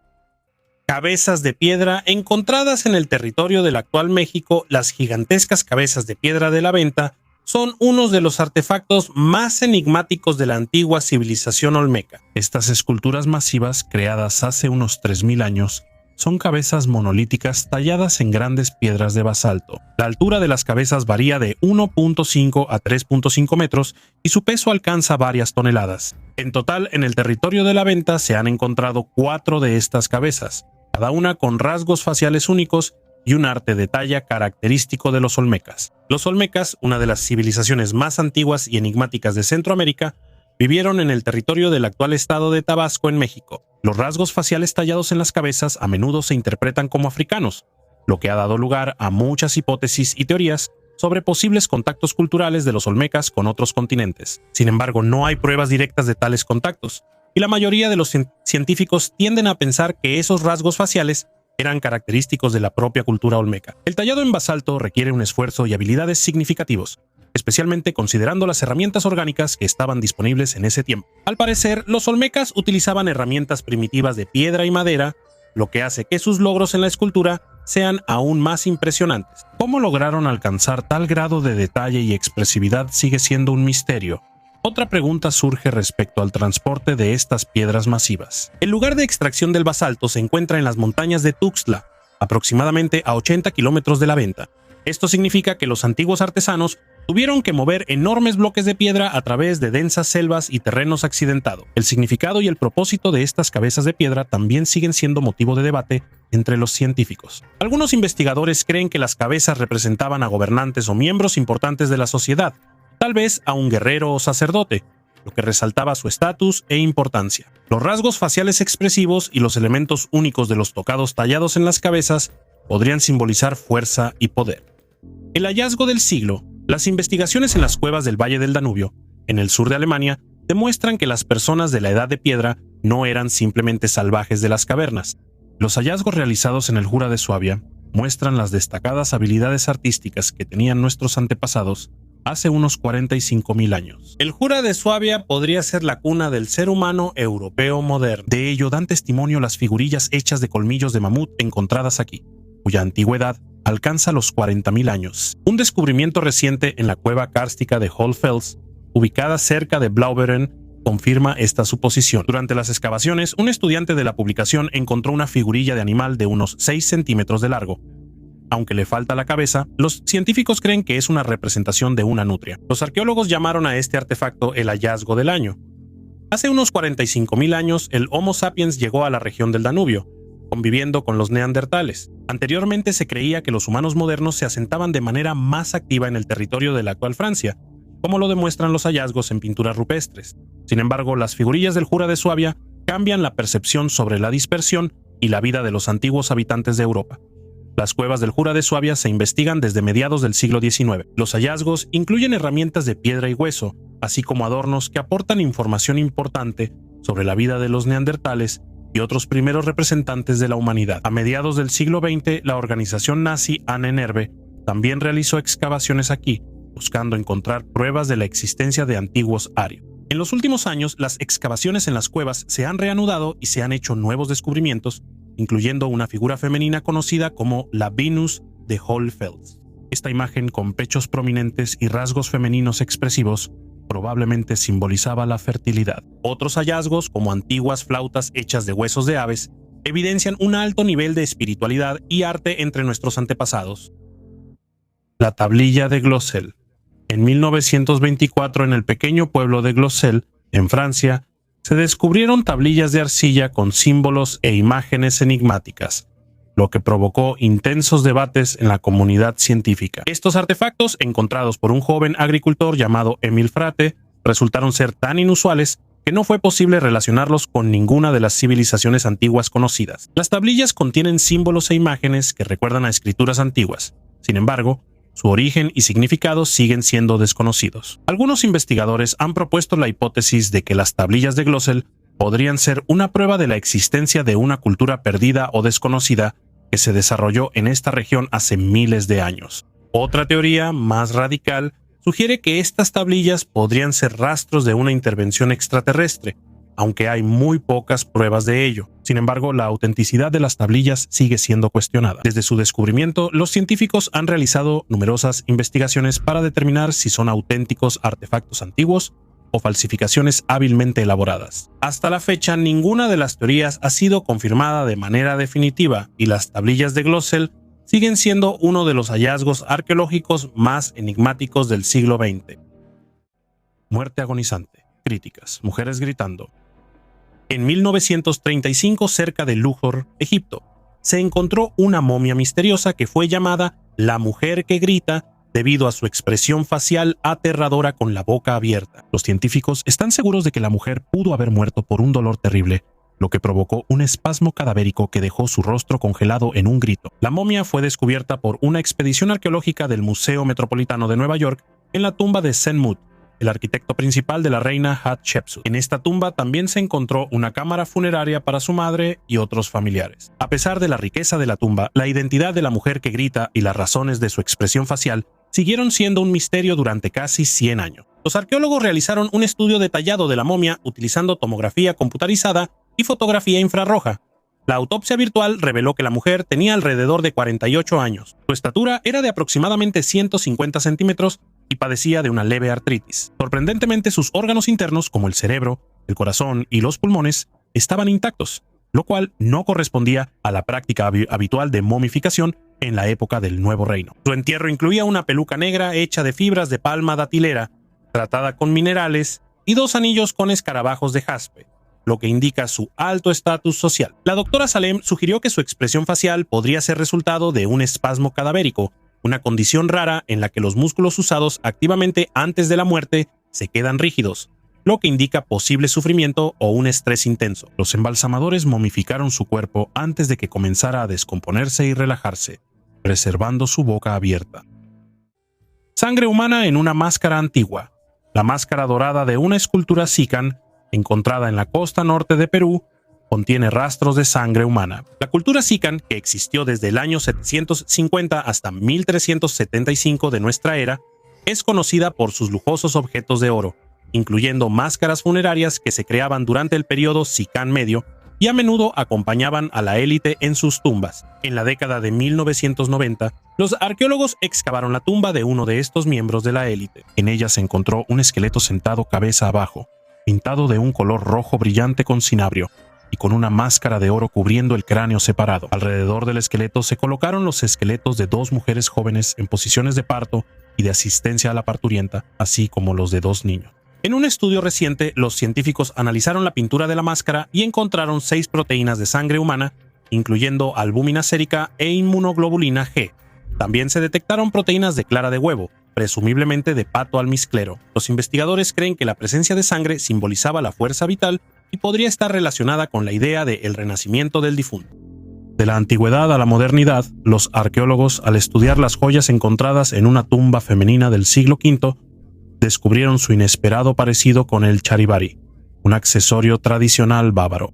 Cabezas de piedra encontradas en el territorio del actual México. Las gigantescas cabezas de piedra de la Venta son unos de los artefactos más enigmáticos de la antigua civilización olmeca. Estas esculturas masivas, creadas hace unos 3.000 años, son cabezas monolíticas talladas en grandes piedras de basalto. La altura de las cabezas varía de 1.5 a 3.5 metros y su peso alcanza varias toneladas. En total, en el territorio de la Venta se han encontrado 4 de estas cabezas, cada una con rasgos faciales únicos y un arte de talla característico de los olmecas. Los olmecas, una de las civilizaciones más antiguas y enigmáticas de Centroamérica, vivieron en el territorio del actual estado de Tabasco en México. Los rasgos faciales tallados en las cabezas a menudo se interpretan como africanos, lo que ha dado lugar a muchas hipótesis y teorías sobre posibles contactos culturales de los olmecas con otros continentes. Sin embargo, no hay pruebas directas de tales contactos, y la mayoría de los científicos tienden a pensar que esos rasgos faciales eran característicos de la propia cultura olmeca. El tallado en basalto requiere un esfuerzo y habilidades significativos, especialmente considerando las herramientas orgánicas que estaban disponibles en ese tiempo. Al parecer, los olmecas utilizaban herramientas primitivas de piedra y madera, lo que hace que sus logros en la escultura sean aún más impresionantes. ¿Cómo lograron alcanzar tal grado de detalle y expresividad sigue siendo un misterio? Otra pregunta surge respecto al transporte de estas piedras masivas. El lugar de extracción del basalto se encuentra en las montañas de Tuxtla, aproximadamente a 80 kilómetros de la Venta. Esto significa que los antiguos artesanos tuvieron que mover enormes bloques de piedra a través de densas selvas y terrenos accidentados. El significado y el propósito de estas cabezas de piedra también siguen siendo motivo de debate entre los científicos. Algunos investigadores creen que las cabezas representaban a gobernantes o miembros importantes de la sociedad, tal vez a un guerrero o sacerdote, lo que resaltaba su estatus e importancia. Los rasgos faciales expresivos y los elementos únicos de los tocados tallados en las cabezas podrían simbolizar fuerza y poder. El hallazgo del siglo. Las investigaciones en las cuevas del Valle del Danubio, en el sur de Alemania, demuestran que las personas de la Edad de Piedra no eran simplemente salvajes de las cavernas. Los hallazgos realizados en el Jura de Suabia muestran las destacadas habilidades artísticas que tenían nuestros antepasados hace unos 45.000 años. El Jura de Suabia podría ser la cuna del ser humano europeo moderno. De ello dan testimonio las figurillas hechas de colmillos de mamut encontradas aquí, cuya antigüedad alcanza los 40.000 años. Un descubrimiento reciente en la cueva kárstica de Hohlfels, ubicada cerca de Blaubeuren, confirma esta suposición. Durante las excavaciones, un estudiante de la publicación encontró una figurilla de animal de unos 6 centímetros de largo. Aunque le falta la cabeza, los científicos creen que es una representación de una nutria. Los arqueólogos llamaron a este artefacto el hallazgo del año. Hace unos 45.000 años, el Homo sapiens llegó a la región del Danubio, conviviendo con los neandertales. Anteriormente se creía que los humanos modernos se asentaban de manera más activa en el territorio de la actual Francia, como lo demuestran los hallazgos en pinturas rupestres. Sin embargo, las figurillas del Jura de Suabia cambian la percepción sobre la dispersión y la vida de los antiguos habitantes de Europa. Las cuevas del Jura de Suabia se investigan desde mediados del siglo XIX. Los hallazgos incluyen herramientas de piedra y hueso, así como adornos que aportan información importante sobre la vida de los neandertales y otros primeros representantes de la humanidad. A mediados del siglo XX, la organización nazi Ahnenerbe también realizó excavaciones aquí, buscando encontrar pruebas de la existencia de antiguos arios. En los últimos años, las excavaciones en las cuevas se han reanudado y se han hecho nuevos descubrimientos, incluyendo una figura femenina conocida como la Venus de Hohlfels. Esta imagen, con pechos prominentes y rasgos femeninos expresivos, probablemente simbolizaba la fertilidad. Otros hallazgos, como antiguas flautas hechas de huesos de aves, evidencian un alto nivel de espiritualidad y arte entre nuestros antepasados. La tablilla de Glocel. En 1924, en el pequeño pueblo de Glocel, en Francia, se descubrieron tablillas de arcilla con símbolos e imágenes enigmáticas, lo que provocó intensos debates en la comunidad científica. Estos artefactos, encontrados por un joven agricultor llamado Emil Frate, resultaron ser tan inusuales que no fue posible relacionarlos con ninguna de las civilizaciones antiguas conocidas. Las tablillas contienen símbolos e imágenes que recuerdan a escrituras antiguas. Sin embargo, su origen y significado siguen siendo desconocidos. Algunos investigadores han propuesto la hipótesis de que las tablillas de Glocel podrían ser una prueba de la existencia de una cultura perdida o desconocida que se desarrolló en esta región hace miles de años. Otra teoría, más radical, sugiere que estas tablillas podrían ser rastros de una intervención extraterrestre, aunque hay muy pocas pruebas de ello. Sin embargo, la autenticidad de las tablillas sigue siendo cuestionada. Desde su descubrimiento, los científicos han realizado numerosas investigaciones para determinar si son auténticos artefactos antiguos o falsificaciones hábilmente elaboradas. Hasta la fecha, ninguna de las teorías ha sido confirmada de manera definitiva y las tablillas de Glocel siguen siendo uno de los hallazgos arqueológicos más enigmáticos del siglo XX. Muerte agonizante. Críticas. Mujeres gritando. En 1935, cerca de Luxor, Egipto, se encontró una momia misteriosa que fue llamada la mujer que grita debido a su expresión facial aterradora con la boca abierta. Los científicos están seguros de que la mujer pudo haber muerto por un dolor terrible, lo que provocó un espasmo cadavérico que dejó su rostro congelado en un grito. La momia fue descubierta por una expedición arqueológica del Museo Metropolitano de Nueva York en la tumba de Senmut, el arquitecto principal de la reina Hatshepsut. En esta tumba también se encontró una cámara funeraria para su madre y otros familiares. A pesar de la riqueza de la tumba, la identidad de la mujer que grita y las razones de su expresión facial siguieron siendo un misterio durante casi 100 años. Los arqueólogos realizaron un estudio detallado de la momia utilizando tomografía computarizada y fotografía infrarroja. La autopsia virtual reveló que la mujer tenía alrededor de 48 años. Su estatura era de aproximadamente 150 centímetros y padecía de una leve artritis. Sorprendentemente, sus órganos internos, como el cerebro, el corazón y los pulmones, estaban intactos, lo cual no correspondía a la práctica habitual de momificación en la época del Nuevo Reino. Su entierro incluía una peluca negra hecha de fibras de palma datilera, tratada con minerales, y 2 anillos con escarabajos de jaspe, lo que indica su alto estatus social. La doctora Salem sugirió que su expresión facial podría ser resultado de un espasmo cadavérico, una condición rara en la que los músculos usados activamente antes de la muerte se quedan rígidos, lo que indica posible sufrimiento o un estrés intenso. Los embalsamadores momificaron su cuerpo antes de que comenzara a descomponerse y relajarse, preservando su boca abierta. Sangre humana en una máscara antigua. La máscara dorada de una escultura Sican, encontrada en la costa norte de Perú, contiene rastros de sangre humana. La cultura Sican, que existió desde el año 750 hasta 1375 de nuestra era, es conocida por sus lujosos objetos de oro, incluyendo máscaras funerarias que se creaban durante el periodo Sican Medio y a menudo acompañaban a la élite en sus tumbas. En la década de 1990, los arqueólogos excavaron la tumba de uno de estos miembros de la élite. En ella se encontró un esqueleto sentado cabeza abajo, pintado de un color rojo brillante con cinabrio, y con una máscara de oro cubriendo el cráneo separado. Alrededor del esqueleto se colocaron los esqueletos de dos mujeres jóvenes en posiciones de parto y de asistencia a la parturienta, así como los de dos niños. En un estudio reciente, los científicos analizaron la pintura de la máscara y encontraron 6 proteínas de sangre humana, incluyendo albúmina sérica e inmunoglobulina G. También se detectaron proteínas de clara de huevo, presumiblemente de pato almizclero. Los investigadores creen que la presencia de sangre simbolizaba la fuerza vital y podría estar relacionada con la idea de el renacimiento del difunto. De la antigüedad a la modernidad, los arqueólogos, al estudiar las joyas encontradas en una tumba femenina del siglo V, descubrieron su inesperado parecido con el charivari, un accesorio tradicional bávaro.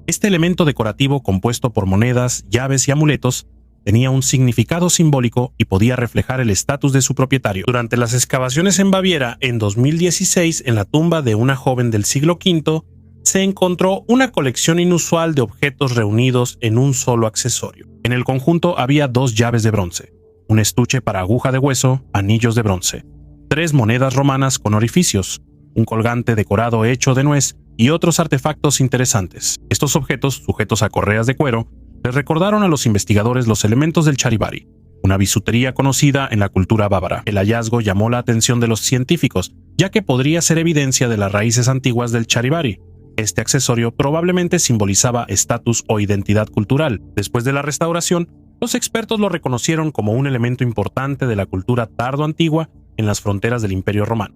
Este elemento decorativo compuesto por monedas, llaves y amuletos tenía un significado simbólico y podía reflejar el estatus de su propietario. Durante las excavaciones en Baviera, en 2016, en la tumba de una joven del siglo V, se encontró una colección inusual de objetos reunidos en un solo accesorio. En el conjunto había 2 llaves de bronce, un estuche para aguja de hueso, anillos de bronce, 3 monedas romanas con orificios, un colgante decorado hecho de nuez y otros artefactos interesantes. Estos objetos, sujetos a correas de cuero, les recordaron a los investigadores los elementos del charivari, una bisutería conocida en la cultura bávara. El hallazgo llamó la atención de los científicos, ya que podría ser evidencia de las raíces antiguas del charivari. Este accesorio probablemente simbolizaba estatus o identidad cultural. Después de la restauración, los expertos lo reconocieron como un elemento importante de la cultura tardo-antigua en las fronteras del Imperio Romano.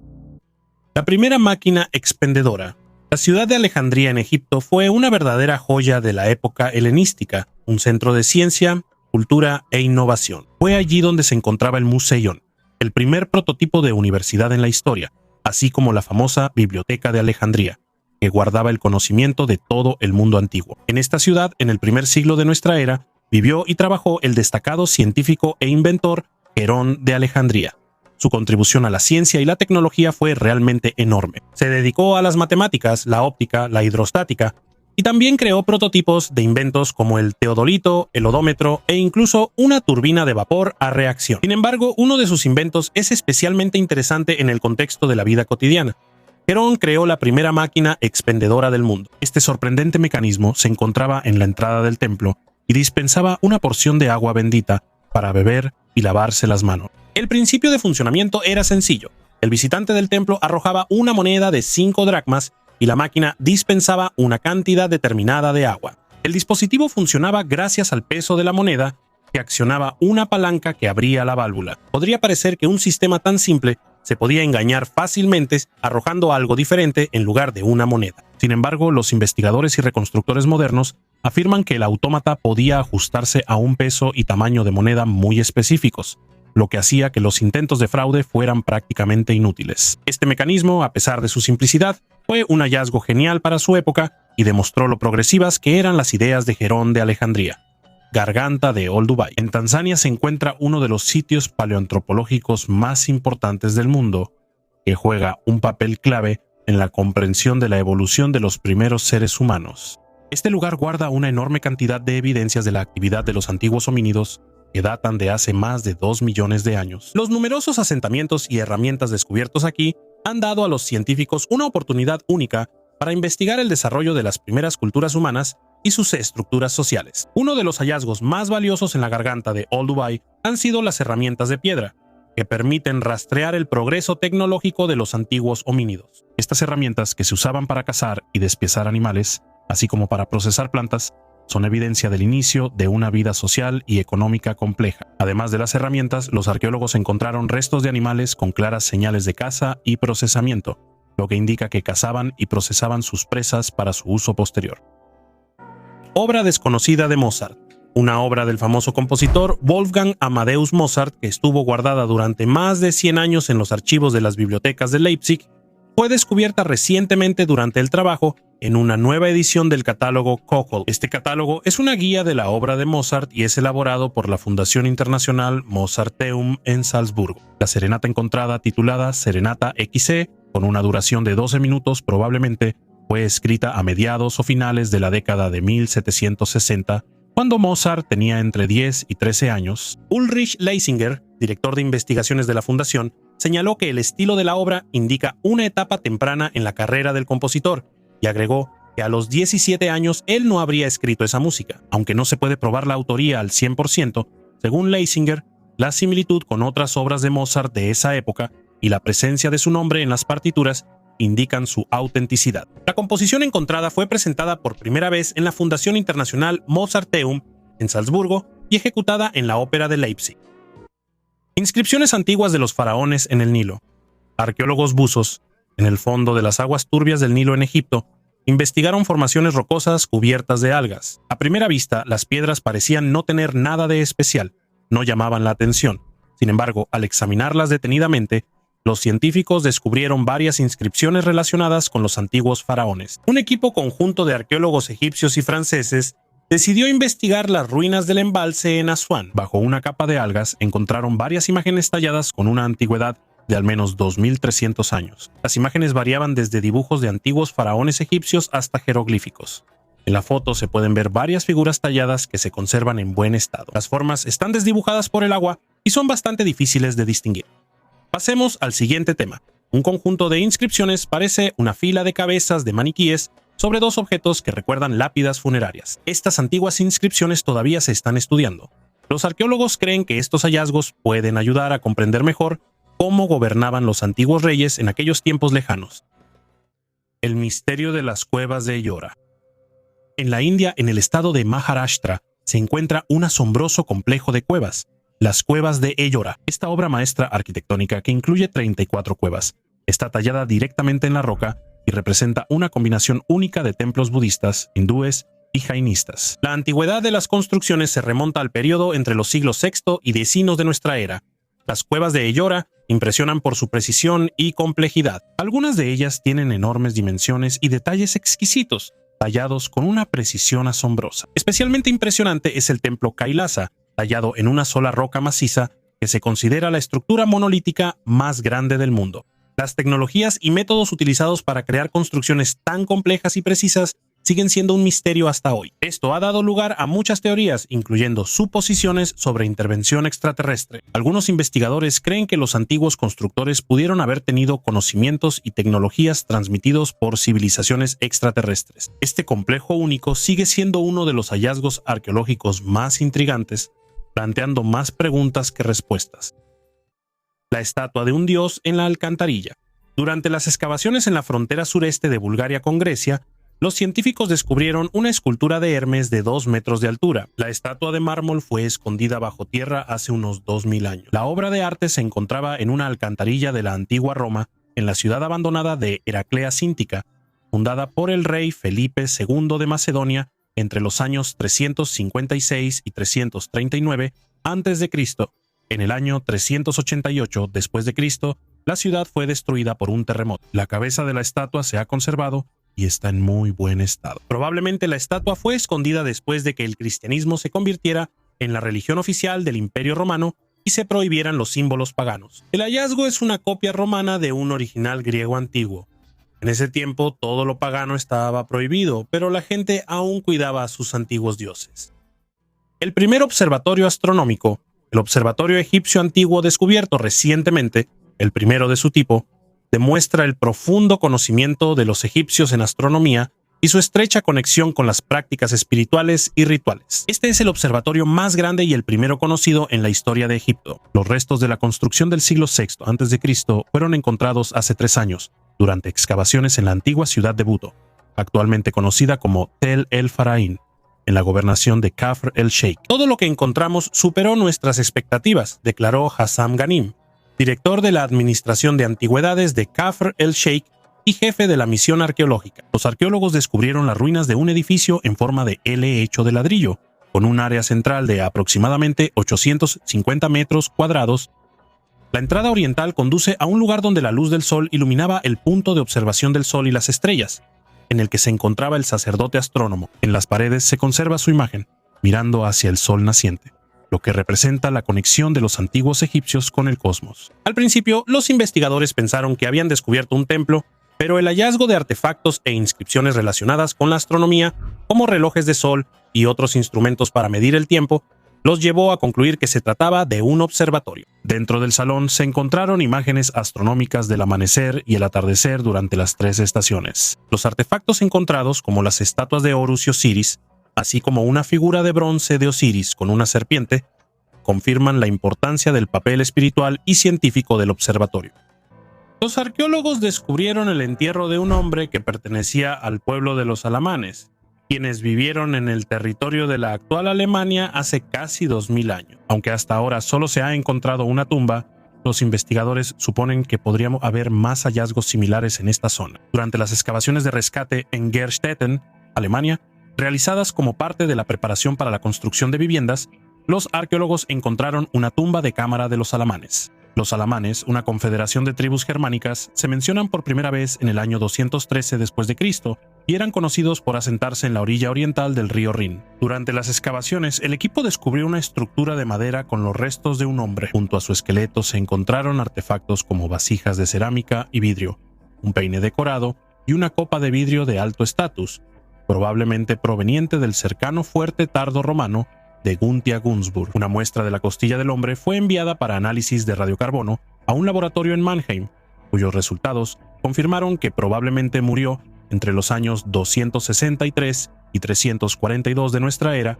La primera máquina expendedora. La ciudad de Alejandría en Egipto fue una verdadera joya de la época helenística, un centro de ciencia, cultura e innovación. Fue allí donde se encontraba el Museion, el primer prototipo de universidad en la historia, así como la famosa Biblioteca de Alejandría, que guardaba el conocimiento de todo el mundo antiguo. En esta ciudad, en el primer siglo de nuestra era, vivió y trabajó el destacado científico e inventor Herón de Alejandría. Su contribución a la ciencia y la tecnología fue realmente enorme. Se dedicó a las matemáticas, la óptica, la hidrostática, y también creó prototipos de inventos como el teodolito, el odómetro e incluso una turbina de vapor a reacción. Sin embargo, uno de sus inventos es especialmente interesante en el contexto de la vida cotidiana. Herón creó la primera máquina expendedora del mundo. Este sorprendente mecanismo se encontraba en la entrada del templo y dispensaba una porción de agua bendita para beber y lavarse las manos. El principio de funcionamiento era sencillo. El visitante del templo arrojaba una moneda de 5 dracmas y la máquina dispensaba una cantidad determinada de agua. El dispositivo funcionaba gracias al peso de la moneda, que accionaba una palanca que abría la válvula. Podría parecer que un sistema tan simple se podía engañar fácilmente arrojando algo diferente en lugar de una moneda. Sin embargo, los investigadores y reconstructores modernos afirman que el autómata podía ajustarse a un peso y tamaño de moneda muy específicos, lo que hacía que los intentos de fraude fueran prácticamente inútiles. Este mecanismo, a pesar de su simplicidad, fue un hallazgo genial para su época y demostró lo progresivas que eran las ideas de Herón de Alejandría. Garganta de Olduvai. En Tanzania se encuentra uno de los sitios paleoantropológicos más importantes del mundo, que juega un papel clave en la comprensión de la evolución de los primeros seres humanos. Este lugar guarda una enorme cantidad de evidencias de la actividad de los antiguos homínidos que datan de hace más de 2 millones de años. Los numerosos asentamientos y herramientas descubiertos aquí han dado a los científicos una oportunidad única para investigar el desarrollo de las primeras culturas humanas y sus estructuras sociales. Uno de los hallazgos más valiosos en la garganta de Olduvai han sido las herramientas de piedra, que permiten rastrear el progreso tecnológico de los antiguos homínidos. Estas herramientas, que se usaban para cazar y despiezar animales, así como para procesar plantas, son evidencia del inicio de una vida social y económica compleja. Además de las herramientas, los arqueólogos encontraron restos de animales con claras señales de caza y procesamiento, lo que indica que cazaban y procesaban sus presas para su uso posterior. Obra desconocida de Mozart. Una obra del famoso compositor Wolfgang Amadeus Mozart, que estuvo guardada durante más de 100 años en los archivos de las bibliotecas de Leipzig, fue descubierta recientemente durante el trabajo en una nueva edición del catálogo Köchel. Este catálogo es una guía de la obra de Mozart y es elaborado por la Fundación Internacional Mozarteum en Salzburgo. La serenata encontrada, titulada Serenata XC, con una duración de 12 minutos, probablemente fue escrita a mediados o finales de la década de 1760, cuando Mozart tenía entre 10 y 13 años. Ulrich Leisinger, director de investigaciones de la Fundación, señaló que el estilo de la obra indica una etapa temprana en la carrera del compositor, y agregó que a los 17 años él no habría escrito esa música. Aunque no se puede probar la autoría al 100%, según Leisinger, la similitud con otras obras de Mozart de esa época y la presencia de su nombre en las partituras indican su autenticidad. La composición encontrada fue presentada por primera vez en la Fundación Internacional Mozarteum en Salzburgo y ejecutada en la Ópera de Leipzig. Inscripciones antiguas de los faraones en el Nilo. Arqueólogos buzos, en el fondo de las aguas turbias del Nilo en Egipto, investigaron formaciones rocosas cubiertas de algas. A primera vista, las piedras parecían no tener nada de especial, no llamaban la atención. Sin embargo, al examinarlas detenidamente, los científicos descubrieron varias inscripciones relacionadas con los antiguos faraones. Un equipo conjunto de arqueólogos egipcios y franceses decidió investigar las ruinas del embalse en Asuán. Bajo una capa de algas encontraron varias imágenes talladas con una antigüedad de al menos 2300 años. Las imágenes variaban desde dibujos de antiguos faraones egipcios hasta jeroglíficos. En la foto se pueden ver varias figuras talladas que se conservan en buen estado. Las formas están desdibujadas por el agua y son bastante difíciles de distinguir. Pasemos al siguiente tema. Un conjunto de inscripciones parece una fila de cabezas de maniquíes sobre dos objetos que recuerdan lápidas funerarias. Estas antiguas inscripciones todavía se están estudiando. Los arqueólogos creen que estos hallazgos pueden ayudar a comprender mejor cómo gobernaban los antiguos reyes en aquellos tiempos lejanos. El misterio de las cuevas de Ellora. En la India, en el estado de Maharashtra, se encuentra un asombroso complejo de cuevas, las cuevas de Ellora. Esta obra maestra arquitectónica, que incluye 34 cuevas, está tallada directamente en la roca y representa una combinación única de templos budistas, hindúes y jainistas. La antigüedad de las construcciones se remonta al periodo entre los siglos VI y X de nuestra era. Las cuevas de Ellora impresionan por su precisión y complejidad. Algunas de ellas tienen enormes dimensiones y detalles exquisitos, tallados con una precisión asombrosa. Especialmente impresionante es el templo Kailasa, tallado en una sola roca maciza, que se considera la estructura monolítica más grande del mundo. Las tecnologías y métodos utilizados para crear construcciones tan complejas y precisas siguen siendo un misterio hasta hoy. Esto ha dado lugar a muchas teorías, incluyendo suposiciones sobre intervención extraterrestre. Algunos investigadores creen que los antiguos constructores pudieron haber tenido conocimientos y tecnologías transmitidos por civilizaciones extraterrestres. Este complejo único sigue siendo uno de los hallazgos arqueológicos más intrigantes, planteando más preguntas que respuestas. La estatua de un dios en la alcantarilla. Durante las excavaciones en la frontera sureste de Bulgaria con Grecia, los científicos descubrieron una escultura de Hermes de 2 metros de altura. La estatua de mármol fue escondida bajo tierra hace unos 2000 años. La obra de arte se encontraba en una alcantarilla de la antigua Roma, en la ciudad abandonada de Heraclea Cíntica, fundada por el rey Felipe II de Macedonia entre los años 356 y 339 a.C. En el año 388 después de Cristo, la ciudad fue destruida por un terremoto. La cabeza de la estatua se ha conservado y está en muy buen estado. Probablemente la estatua fue escondida después de que el cristianismo se convirtiera en la religión oficial del Imperio Romano y se prohibieran los símbolos paganos. El hallazgo es una copia romana de un original griego antiguo. En ese tiempo todo lo pagano estaba prohibido, pero la gente aún cuidaba a sus antiguos dioses. El primer observatorio astronómico, el Observatorio Egipcio Antiguo descubierto recientemente, el primero de su tipo, demuestra el profundo conocimiento de los egipcios en astronomía y su estrecha conexión con las prácticas espirituales y rituales. Este es el observatorio más grande y el primero conocido en la historia de Egipto. Los restos de la construcción del siglo VI a.C. fueron encontrados hace 3 años, durante excavaciones en la antigua ciudad de Buto, actualmente conocida como Tel el Faraín, en la gobernación de Kafr el Sheikh. Todo lo que encontramos superó nuestras expectativas, declaró Hassam Ghanim, director de la Administración de Antigüedades de Kafr el Sheikh y jefe de la misión arqueológica. Los arqueólogos descubrieron las ruinas de un edificio en forma de L hecho de ladrillo, con un área central de aproximadamente 850 metros cuadrados La entrada oriental conduce a un lugar donde la luz del sol iluminaba el punto de observación del sol y las estrellas, en el que se encontraba el sacerdote astrónomo. En las paredes se conserva su imagen, mirando hacia el sol naciente, lo que representa la conexión de los antiguos egipcios con el cosmos. Al principio, los investigadores pensaron que habían descubierto un templo, pero el hallazgo de artefactos e inscripciones relacionadas con la astronomía, como relojes de sol y otros instrumentos para medir el tiempo, los llevó a concluir que se trataba de un observatorio. Dentro del salón se encontraron imágenes astronómicas del amanecer y el atardecer durante las 3 estaciones. Los artefactos encontrados, como las estatuas de Horus y Osiris, así como una figura de bronce de Osiris con una serpiente, confirman la importancia del papel espiritual y científico del observatorio. Los arqueólogos descubrieron el entierro de un hombre que pertenecía al pueblo de los alamanes, quienes vivieron en el territorio de la actual Alemania hace casi 2000 años. Aunque hasta ahora solo se ha encontrado una tumba, los investigadores suponen que podría haber más hallazgos similares en esta zona. Durante las excavaciones de rescate en Gerstetten, Alemania, realizadas como parte de la preparación para la construcción de viviendas, los arqueólogos encontraron una tumba de cámara de los alamanes. Los alamanes, una confederación de tribus germánicas, se mencionan por primera vez en el año 213 después de Cristo y eran conocidos por asentarse en la orilla oriental del río Rin. Durante las excavaciones, el equipo descubrió una estructura de madera con los restos de un hombre. Junto a su esqueleto se encontraron artefactos como vasijas de cerámica y vidrio, un peine decorado y una copa de vidrio de alto estatus, probablemente proveniente del cercano fuerte tardo romano de Guntia Gunzburg. Una muestra de la costilla del hombre fue enviada para análisis de radiocarbono a un laboratorio en Mannheim, cuyos resultados confirmaron que probablemente murió entre los años 263 y 342 de nuestra era.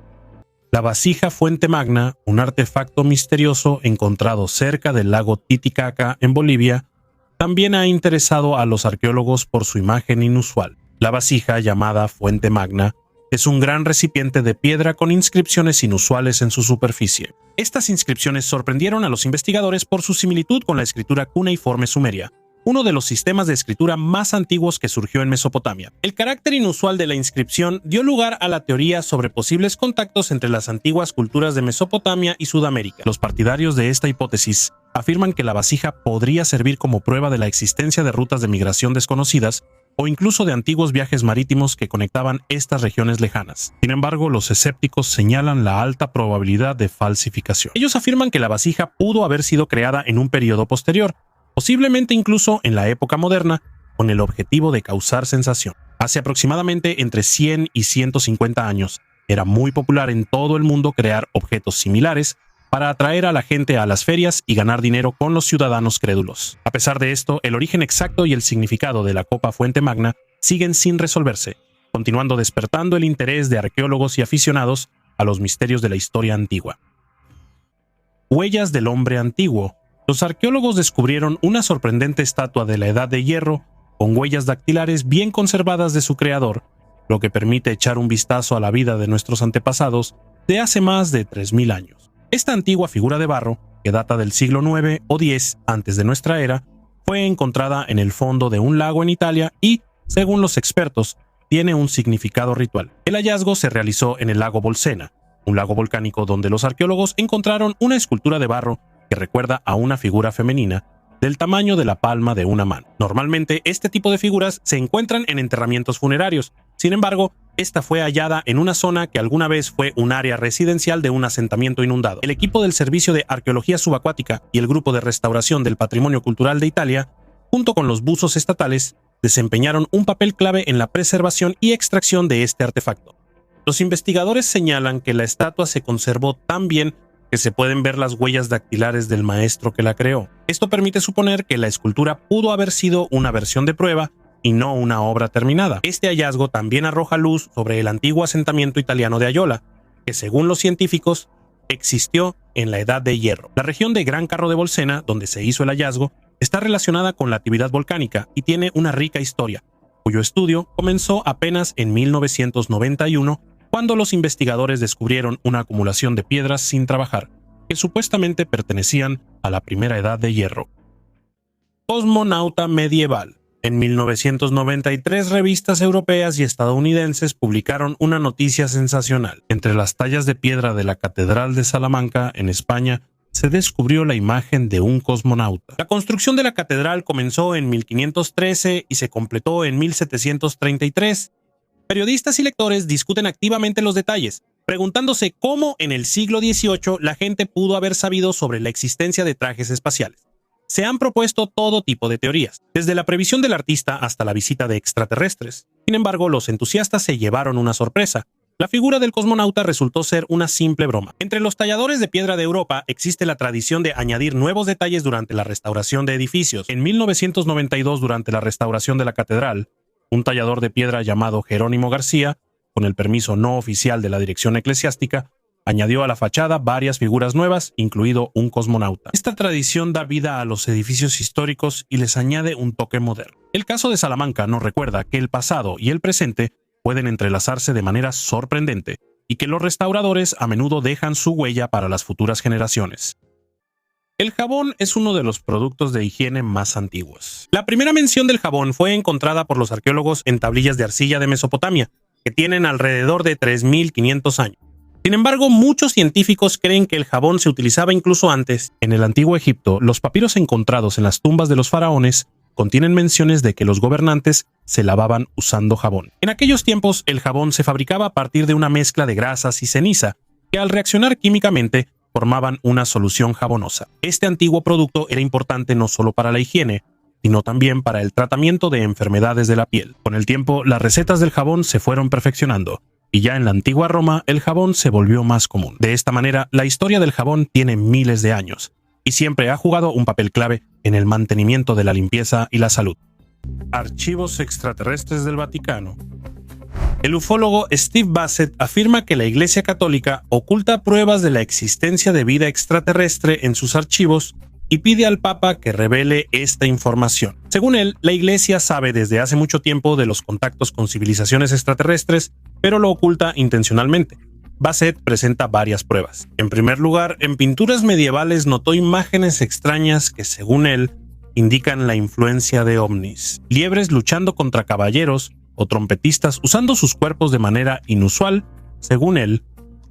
La vasija Fuente Magna, un artefacto misterioso encontrado cerca del lago Titicaca en Bolivia, también ha interesado a los arqueólogos por su imagen inusual. La vasija, llamada Fuente Magna, es un gran recipiente de piedra con inscripciones inusuales en su superficie. Estas inscripciones sorprendieron a los investigadores por su similitud con la escritura cuneiforme sumeria, uno de los sistemas de escritura más antiguos que surgió en Mesopotamia. El carácter inusual de la inscripción dio lugar a la teoría sobre posibles contactos entre las antiguas culturas de Mesopotamia y Sudamérica. Los partidarios de esta hipótesis afirman que la vasija podría servir como prueba de la existencia de rutas de migración desconocidas o incluso de antiguos viajes marítimos que conectaban estas regiones lejanas. Sin embargo, los escépticos señalan la alta probabilidad de falsificación. Ellos afirman que la vasija pudo haber sido creada en un periodo posterior, posiblemente incluso en la época moderna, con el objetivo de causar sensación. Hace aproximadamente entre 100 y 150 años, era muy popular en todo el mundo crear objetos similares para atraer a la gente a las ferias y ganar dinero con los ciudadanos crédulos. A pesar de esto, el origen exacto y el significado de la copa Fuente Magna siguen sin resolverse, continuando despertando el interés de arqueólogos y aficionados a los misterios de la historia antigua. Huellas del hombre antiguo. Los arqueólogos descubrieron una sorprendente estatua de la Edad de Hierro con huellas dactilares bien conservadas de su creador, lo que permite echar un vistazo a la vida de nuestros antepasados de hace más de 3000 años. Esta antigua figura de barro, que data del siglo IX o X antes de nuestra era, fue encontrada en el fondo de un lago en Italia y, según los expertos, tiene un significado ritual. El hallazgo se realizó en el lago Bolsena, un lago volcánico donde los arqueólogos encontraron una escultura de barro que recuerda a una figura femenina del tamaño de la palma de una mano. Normalmente, este tipo de figuras se encuentran en enterramientos funerarios. Sin embargo, esta fue hallada en una zona que alguna vez fue un área residencial de un asentamiento inundado. El equipo del Servicio de Arqueología Subacuática y el Grupo de Restauración del Patrimonio Cultural de Italia, junto con los buzos estatales, desempeñaron un papel clave en la preservación y extracción de este artefacto. Los investigadores señalan que la estatua se conservó tan bien que se pueden ver las huellas dactilares del maestro que la creó. Esto permite suponer que la escultura pudo haber sido una versión de prueba y no una obra terminada. Este hallazgo también arroja luz sobre el antiguo asentamiento italiano de Aiola, que según los científicos existió en la Edad de Hierro. La región de Gran Carro de Bolsena, donde se hizo el hallazgo, está relacionada con la actividad volcánica y tiene una rica historia, cuyo estudio comenzó apenas en 1991, cuando los investigadores descubrieron una acumulación de piedras sin trabajar, que supuestamente pertenecían a la primera Edad de Hierro. Cosmonauta medieval. En 1993, revistas europeas y estadounidenses publicaron una noticia sensacional. Entre las tallas de piedra de la Catedral de Salamanca, en España, se se descubrió la imagen de un cosmonauta. La construcción de la catedral comenzó en 1513 y se completó en 1733. Periodistas y lectores discuten activamente los detalles, preguntándose cómo en el siglo XVIII la gente pudo haber sabido sobre la existencia de trajes espaciales. Se han propuesto todo tipo de teorías, desde la previsión del artista hasta la visita de extraterrestres. Sin embargo, los entusiastas se llevaron una sorpresa. La figura del cosmonauta resultó ser una simple broma. Entre los talladores de piedra de Europa existe la tradición de añadir nuevos detalles durante la restauración de edificios. En 1992, durante la restauración de la catedral, un tallador de piedra llamado Jerónimo García, con el permiso no oficial de la dirección eclesiástica, añadió a la fachada varias figuras nuevas, incluido un cosmonauta. Esta tradición da vida a los edificios históricos y les añade un toque moderno. El caso de Salamanca nos recuerda que el pasado y el presente pueden entrelazarse de manera sorprendente y que los restauradores a menudo dejan su huella para las futuras generaciones. El jabón es uno de los productos de higiene más antiguos. La primera mención del jabón fue encontrada por los arqueólogos en tablillas de arcilla de Mesopotamia, que tienen alrededor de 3.500 años. Sin embargo, muchos científicos creen que el jabón se utilizaba incluso antes. En el antiguo Egipto, los papiros encontrados en las tumbas de los faraones contienen menciones de que los gobernantes se lavaban usando jabón. En aquellos tiempos, el jabón se fabricaba a partir de una mezcla de grasas y ceniza, que al reaccionar químicamente formaban una solución jabonosa. Este antiguo producto era importante no solo para la higiene, sino también para el tratamiento de enfermedades de la piel. Con el tiempo, las recetas del jabón se fueron perfeccionando, y ya en la antigua Roma el jabón se volvió más común. De esta manera, la historia del jabón tiene miles de años, y siempre ha jugado un papel clave en el mantenimiento de la limpieza y la salud. Archivos extraterrestres del Vaticano. El ufólogo Steve Bassett afirma que la Iglesia Católica oculta pruebas de la existencia de vida extraterrestre en sus archivos y pide al Papa que revele esta información. Según él, la Iglesia sabe desde hace mucho tiempo de los contactos con civilizaciones extraterrestres, pero lo oculta intencionalmente. Bassett presenta varias pruebas. En primer lugar, en pinturas medievales notó imágenes extrañas que, según él, indican la influencia de ovnis. Liebres luchando contra caballeros o trompetistas usando sus cuerpos de manera inusual, según él,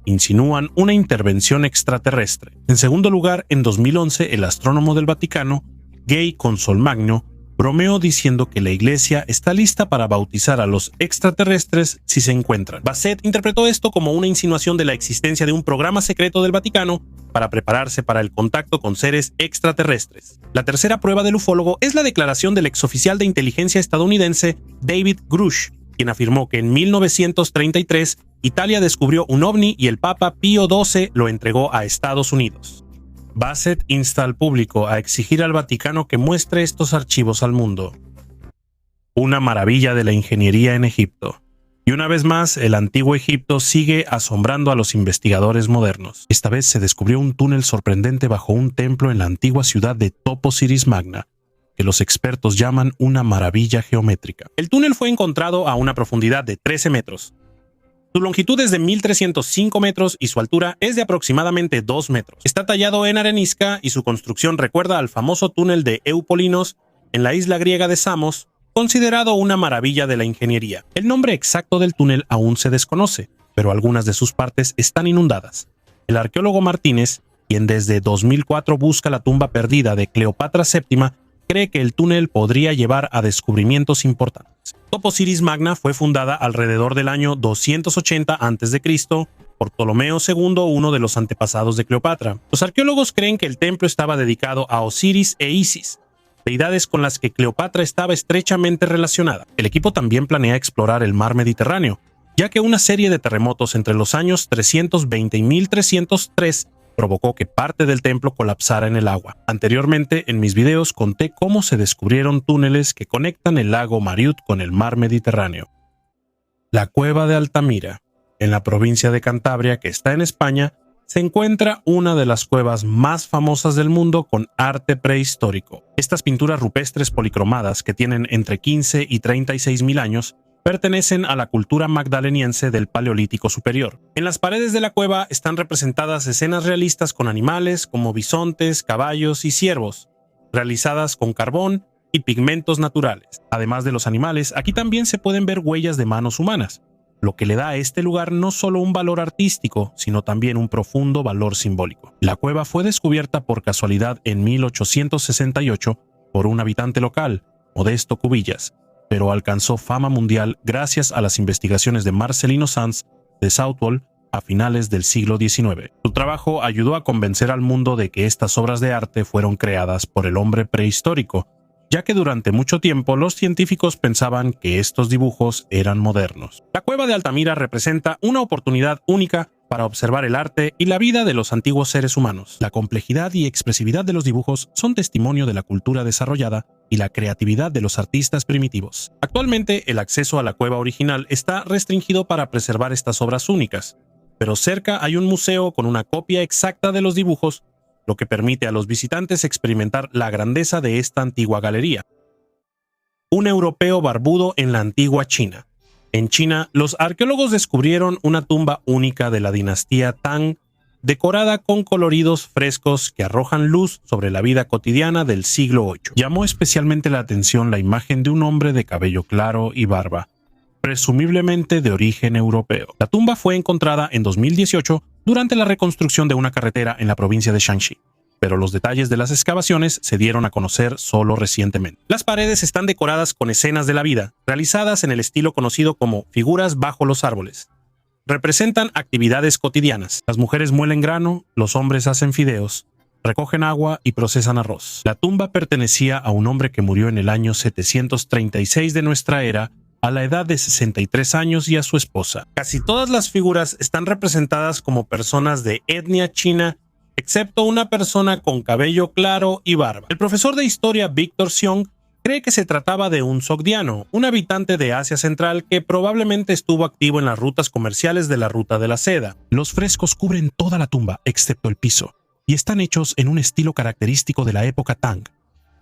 insinúan una intervención extraterrestre. En segundo lugar, en 2011, el astrónomo del Vaticano, Gay Consolmagno, bromeó diciendo que la Iglesia está lista para bautizar a los extraterrestres si se encuentran. Bassett interpretó esto como una insinuación de la existencia de un programa secreto del Vaticano para prepararse para el contacto con seres extraterrestres. La tercera prueba del ufólogo es la declaración del exoficial de inteligencia estadounidense David Grush, quien afirmó que en 1933 Italia descubrió un ovni y el Papa Pío XII lo entregó a Estados Unidos. Bassett insta al público a exigir al Vaticano que muestre estos archivos al mundo. Una maravilla de la ingeniería en Egipto. Y una vez más, el antiguo Egipto sigue asombrando a los investigadores modernos. Esta vez se descubrió un túnel sorprendente bajo un templo en la antigua ciudad de Toposiris Magna, que los expertos llaman una maravilla geométrica. El túnel fue encontrado a una profundidad de 13 metros. Su longitud es de 1.305 metros y su altura es de aproximadamente 2 metros. Está tallado en arenisca y su construcción recuerda al famoso túnel de Eupolinos en la isla griega de Samos, considerado una maravilla de la ingeniería. El nombre exacto del túnel aún se desconoce, pero algunas de sus partes están inundadas. El arqueólogo Martínez, quien desde 2004 busca la tumba perdida de Cleopatra VII, cree que el túnel podría llevar a descubrimientos importantes. Toposiris Magna fue fundada alrededor del año 280 a.C. por Ptolomeo II, uno de los antepasados de Cleopatra. Los arqueólogos creen que el templo estaba dedicado a Osiris e Isis, deidades con las que Cleopatra estaba estrechamente relacionada. El equipo también planea explorar el mar Mediterráneo, ya que una serie de terremotos entre los años 320 y 1303 provocó que parte del templo colapsara en el agua. Anteriormente, en mis videos conté cómo se descubrieron túneles que conectan el lago Mariut con el mar Mediterráneo. La cueva de Altamira, en la provincia de Cantabria, que está en España, se encuentra una de las cuevas más famosas del mundo con arte prehistórico. Estas pinturas rupestres policromadas, que tienen entre 15 y 36.000 años, pertenecen a la cultura magdaleniense del Paleolítico Superior. En las paredes de la cueva están representadas escenas realistas con animales como bisontes, caballos y ciervos, realizadas con carbón y pigmentos naturales. Además de los animales, aquí también se pueden ver huellas de manos humanas. lo que le da a este lugar no solo un valor artístico, sino también un profundo valor simbólico. La cueva fue descubierta por casualidad en 1868 por un habitante local, Modesto Cubillas, pero alcanzó fama mundial gracias a las investigaciones de Marcelino Sanz de Southwold a finales del siglo XIX. Su trabajo ayudó a convencer al mundo de que estas obras de arte fueron creadas por el hombre prehistórico, ya que durante mucho tiempo los científicos pensaban que estos dibujos eran modernos. La cueva de Altamira representa una oportunidad única para observar el arte y la vida de los antiguos seres humanos. La complejidad y expresividad de los dibujos son testimonio de la cultura desarrollada y la creatividad de los artistas primitivos. Actualmente, el acceso a la cueva original está restringido para preservar estas obras únicas, pero cerca hay un museo con una copia exacta de los dibujos, lo que permite a los visitantes experimentar la grandeza de esta antigua galería. Un europeo barbudo en la antigua China. En China, los arqueólogos descubrieron una tumba única de la dinastía Tang, decorada con coloridos frescos que arrojan luz sobre la vida cotidiana del siglo VIII. Llamó especialmente la atención la imagen de un hombre de cabello claro y barba, presumiblemente de origen europeo. La tumba fue encontrada en 2018 durante la reconstrucción de una carretera en la provincia de Shanxi, pero los detalles de las excavaciones se dieron a conocer solo recientemente. Las paredes están decoradas con escenas de la vida, realizadas en el estilo conocido como figuras bajo los árboles. Representan actividades cotidianas. Las mujeres muelen grano, los hombres hacen fideos, recogen agua y procesan arroz. La tumba pertenecía a un hombre que murió en el año 736 de nuestra era, a la edad de 63 años, y a su esposa. Casi todas las figuras están representadas como personas de etnia china, excepto una persona con cabello claro y barba. El profesor de historia Víctor Xiong cree que se trataba de un sogdiano, un habitante de Asia Central que probablemente estuvo activo en las rutas comerciales de la Ruta de la Seda. Los frescos cubren toda la tumba, excepto el piso, y están hechos en un estilo característico de la época Tang,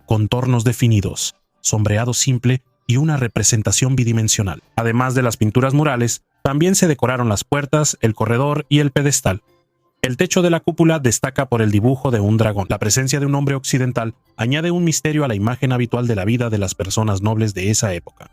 contornos definidos, sombreado simple y una representación bidimensional. Además de las pinturas murales, también se decoraron las puertas, el corredor y el pedestal. El techo de la cúpula destaca por el dibujo de un dragón. La presencia de un hombre occidental añade un misterio a la imagen habitual de la vida de las personas nobles de esa época.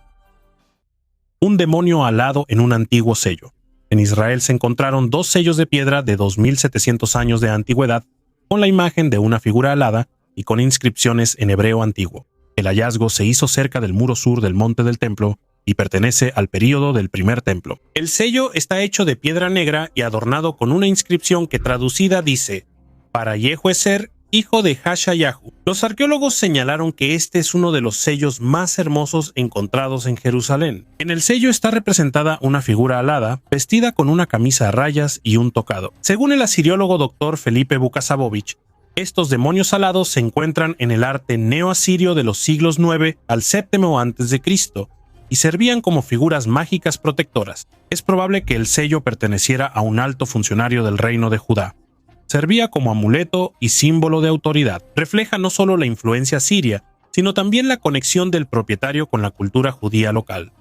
Un demonio alado en un antiguo sello. En Israel se encontraron 2 sellos de piedra de 2700 años de antigüedad con la imagen de una figura alada y con inscripciones en hebreo antiguo. El hallazgo se hizo cerca del muro sur del Monte del Templo y pertenece al período del primer templo. El sello está hecho de piedra negra y adornado con una inscripción que traducida dice: para Yehuezer, hijo de Hashayahu. Los arqueólogos señalaron que este es uno de los sellos más hermosos encontrados en Jerusalén. En el sello está representada una figura alada, vestida con una camisa a rayas y un tocado. Según el asiriólogo Dr. Felipe Bukasavovich, estos demonios alados se encuentran en el arte neoasirio de los siglos IX al VII a.C. y servían como figuras mágicas protectoras. Es probable que el sello perteneciera a un alto funcionario del reino de Judá. Servía como amuleto y símbolo de autoridad. Refleja no solo la influencia siria, sino también la conexión del propietario con la cultura judía local.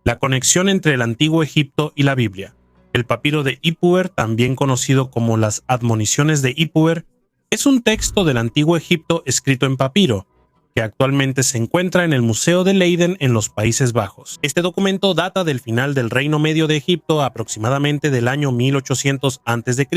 La conexión entre el antiguo Egipto y la Biblia. El papiro de Ipuwer, también conocido como las Admoniciones de Ipuwer, es un texto del antiguo Egipto escrito en papiro, que actualmente se encuentra en el Museo de Leiden en los Países Bajos. Este documento data del final del Reino Medio de Egipto, aproximadamente del año 1800 a.C.,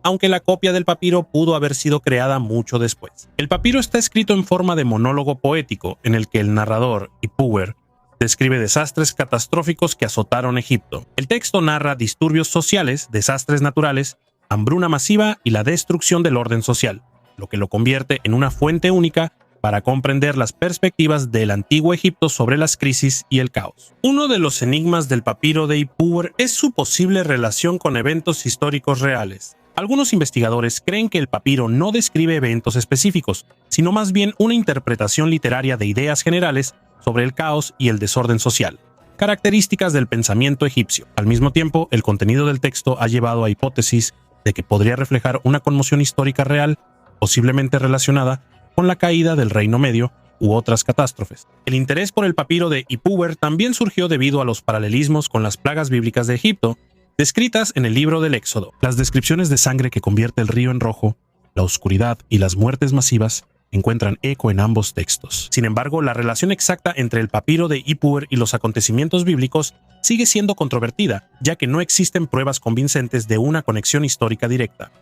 aunque la copia del papiro pudo haber sido creada mucho después. El papiro está escrito en forma de monólogo poético, en el que el narrador, Ipuwer, describe desastres catastróficos que azotaron Egipto. El texto narra disturbios sociales, desastres naturales, hambruna masiva y la destrucción del orden social, lo que lo convierte en una fuente única para comprender las perspectivas del antiguo Egipto sobre las crisis y el caos. Uno de los enigmas del papiro de Ipuwer es su posible relación con eventos históricos reales. Algunos investigadores creen que el papiro no describe eventos específicos, sino más bien una interpretación literaria de ideas generales sobre el caos y el desorden social, características del pensamiento egipcio. Al mismo tiempo, el contenido del texto ha llevado a hipótesis de que podría reflejar una conmoción histórica real, posiblemente relacionada con la caída del Reino Medio u otras catástrofes. El interés por el papiro de Ipuwer también surgió debido a los paralelismos con las plagas bíblicas de Egipto, descritas en el libro del Éxodo. Las descripciones de sangre que convierte el río en rojo, la oscuridad y las muertes masivas encuentran eco en ambos textos. Sin embargo, la relación exacta entre el papiro de Ipuwer y los acontecimientos bíblicos sigue siendo controvertida, ya que no existen pruebas convincentes de una conexión histórica directa.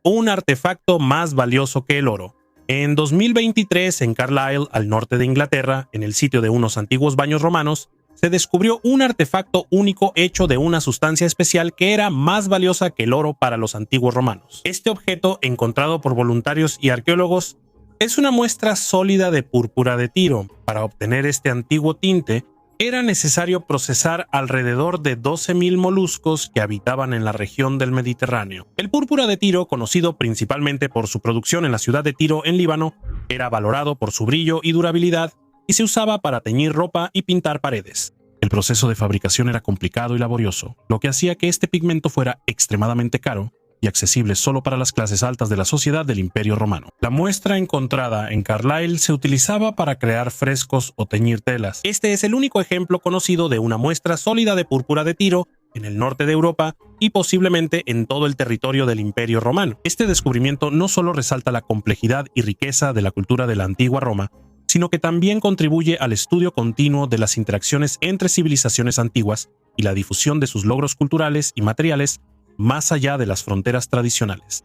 Un artefacto más valioso que el oro. En 2023, en Carlisle, al norte de Inglaterra, en el sitio de unos antiguos baños romanos, se descubrió un artefacto único hecho de una sustancia especial que era más valiosa que el oro para los antiguos romanos. Este objeto, encontrado por voluntarios y arqueólogos, es una muestra sólida de púrpura de Tiro. Para obtener este antiguo tinte, era necesario procesar alrededor de 12.000 moluscos que habitaban en la región del Mediterráneo. El púrpura de Tiro, conocido principalmente por su producción en la ciudad de Tiro, en Líbano, era valorado por su brillo y durabilidad y se usaba para teñir ropa y pintar paredes. El proceso de fabricación era complicado y laborioso, lo que hacía que este pigmento fuera extremadamente caro y accesible solo para las clases altas de la sociedad del Imperio Romano. La muestra encontrada en Carlisle se utilizaba para crear frescos o teñir telas. Este es el único ejemplo conocido de una muestra sólida de púrpura de Tiro en el norte de Europa y posiblemente en todo el territorio del Imperio Romano. Este descubrimiento no solo resalta la complejidad y riqueza de la cultura de la antigua Roma, sino que también contribuye al estudio continuo de las interacciones entre civilizaciones antiguas y la difusión de sus logros culturales y materiales más allá de las fronteras tradicionales.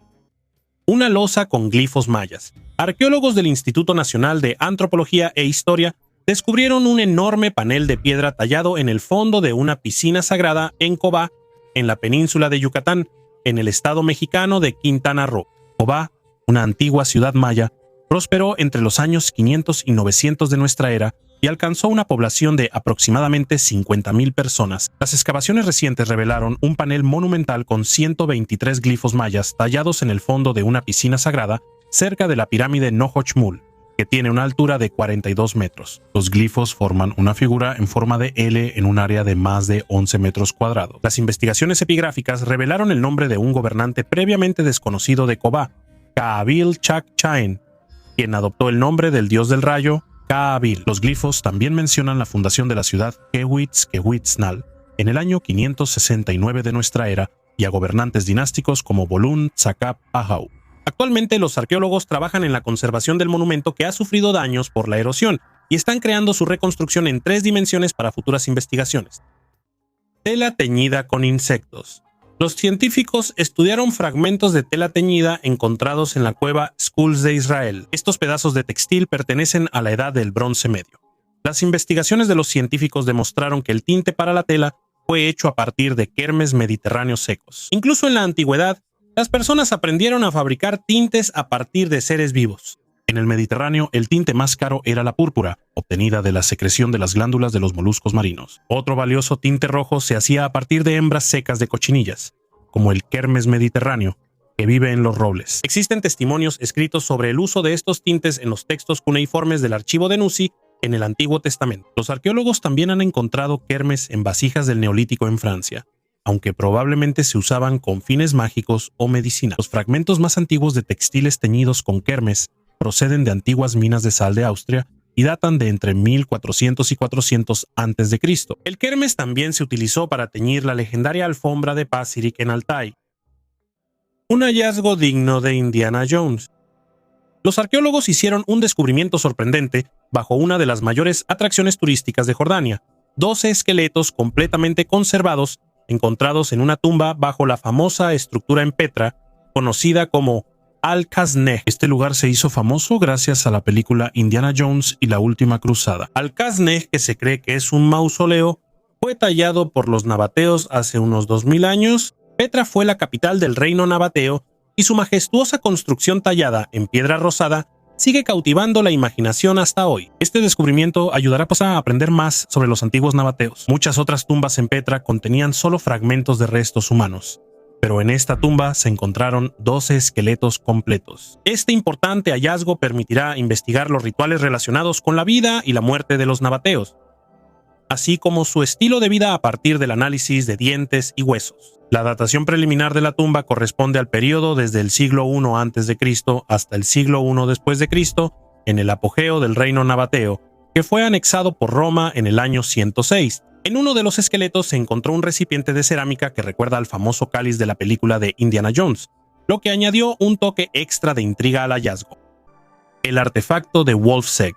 Una losa con glifos mayas. Arqueólogos del Instituto Nacional de Antropología e Historia descubrieron un enorme panel de piedra tallado en el fondo de una piscina sagrada en Cobá, en la península de Yucatán, en el estado mexicano de Quintana Roo. Cobá, una antigua ciudad maya, prosperó entre los años 500 y 900 de nuestra era y alcanzó una población de aproximadamente 50.000 personas. Las excavaciones recientes revelaron un panel monumental con 123 glifos mayas tallados en el fondo de una piscina sagrada cerca de la pirámide Nohochmul, que tiene una altura de 42 metros. Los glifos forman una figura en forma de L en un área de más de 11 metros cuadrados. Las investigaciones epigráficas revelaron el nombre de un gobernante previamente desconocido de Cobá, Kaabil Chak-Chaen, quien adoptó el nombre del dios del rayo, Kaabil. Los glifos también mencionan la fundación de la ciudad Quehuitzquehuitznal en el año 569 de nuestra era y a gobernantes dinásticos como Bolún Tzakap Ahau. Actualmente los arqueólogos trabajan en la conservación del monumento que ha sufrido daños por la erosión y están creando su reconstrucción en 3 dimensiones para futuras investigaciones. Tela teñida con insectos. Los científicos estudiaron fragmentos de tela teñida encontrados en la cueva Skulls de Israel. Estos pedazos de textil pertenecen a la edad del Bronce Medio. Las investigaciones de los científicos demostraron que el tinte para la tela fue hecho a partir de kermes mediterráneos secos. Incluso en la antigüedad, las personas aprendieron a fabricar tintes a partir de seres vivos. En el Mediterráneo, el tinte más caro era la púrpura, obtenida de la secreción de las glándulas de los moluscos marinos. Otro valioso tinte rojo se hacía a partir de hembras secas de cochinillas, como el kermes mediterráneo, que vive en los robles. Existen testimonios escritos sobre el uso de estos tintes en los textos cuneiformes del archivo de Nuzi en el Antiguo Testamento. Los arqueólogos también han encontrado kermes en vasijas del Neolítico en Francia, aunque probablemente se usaban con fines mágicos o medicinales. Los fragmentos más antiguos de textiles teñidos con kermes proceden de antiguas minas de sal de Austria y datan de entre 1400 y 400 a.C. El kermes también se utilizó para teñir la legendaria alfombra de Pacific en Altai. Un hallazgo digno de Indiana Jones. Los arqueólogos hicieron un descubrimiento sorprendente bajo una de las mayores atracciones turísticas de Jordania: 12 esqueletos completamente conservados encontrados en una tumba bajo la famosa estructura en Petra, conocida como Al-Kaznej. Este lugar se hizo famoso gracias a la película Indiana Jones y la Última Cruzada. Al-Kaznej, que se cree que es un mausoleo, fue tallado por los nabateos hace unos 2000 años. Petra fue la capital del reino nabateo y su majestuosa construcción tallada en piedra rosada sigue cautivando la imaginación hasta hoy. Este descubrimiento ayudará a aprender más sobre los antiguos nabateos. Muchas otras tumbas en Petra contenían solo fragmentos de restos humanos, pero en esta tumba se encontraron 12 esqueletos completos. Este importante hallazgo permitirá investigar los rituales relacionados con la vida y la muerte de los nabateos, así como su estilo de vida a partir del análisis de dientes y huesos. La datación preliminar de la tumba corresponde al periodo desde el siglo I a.C. hasta el siglo I después de Cristo, en el apogeo del reino nabateo, que fue anexado por Roma en el año 106. En uno de los esqueletos se encontró un recipiente de cerámica que recuerda al famoso cáliz de la película de Indiana Jones, lo que añadió un toque extra de intriga al hallazgo. el artefacto de Wolfsegg.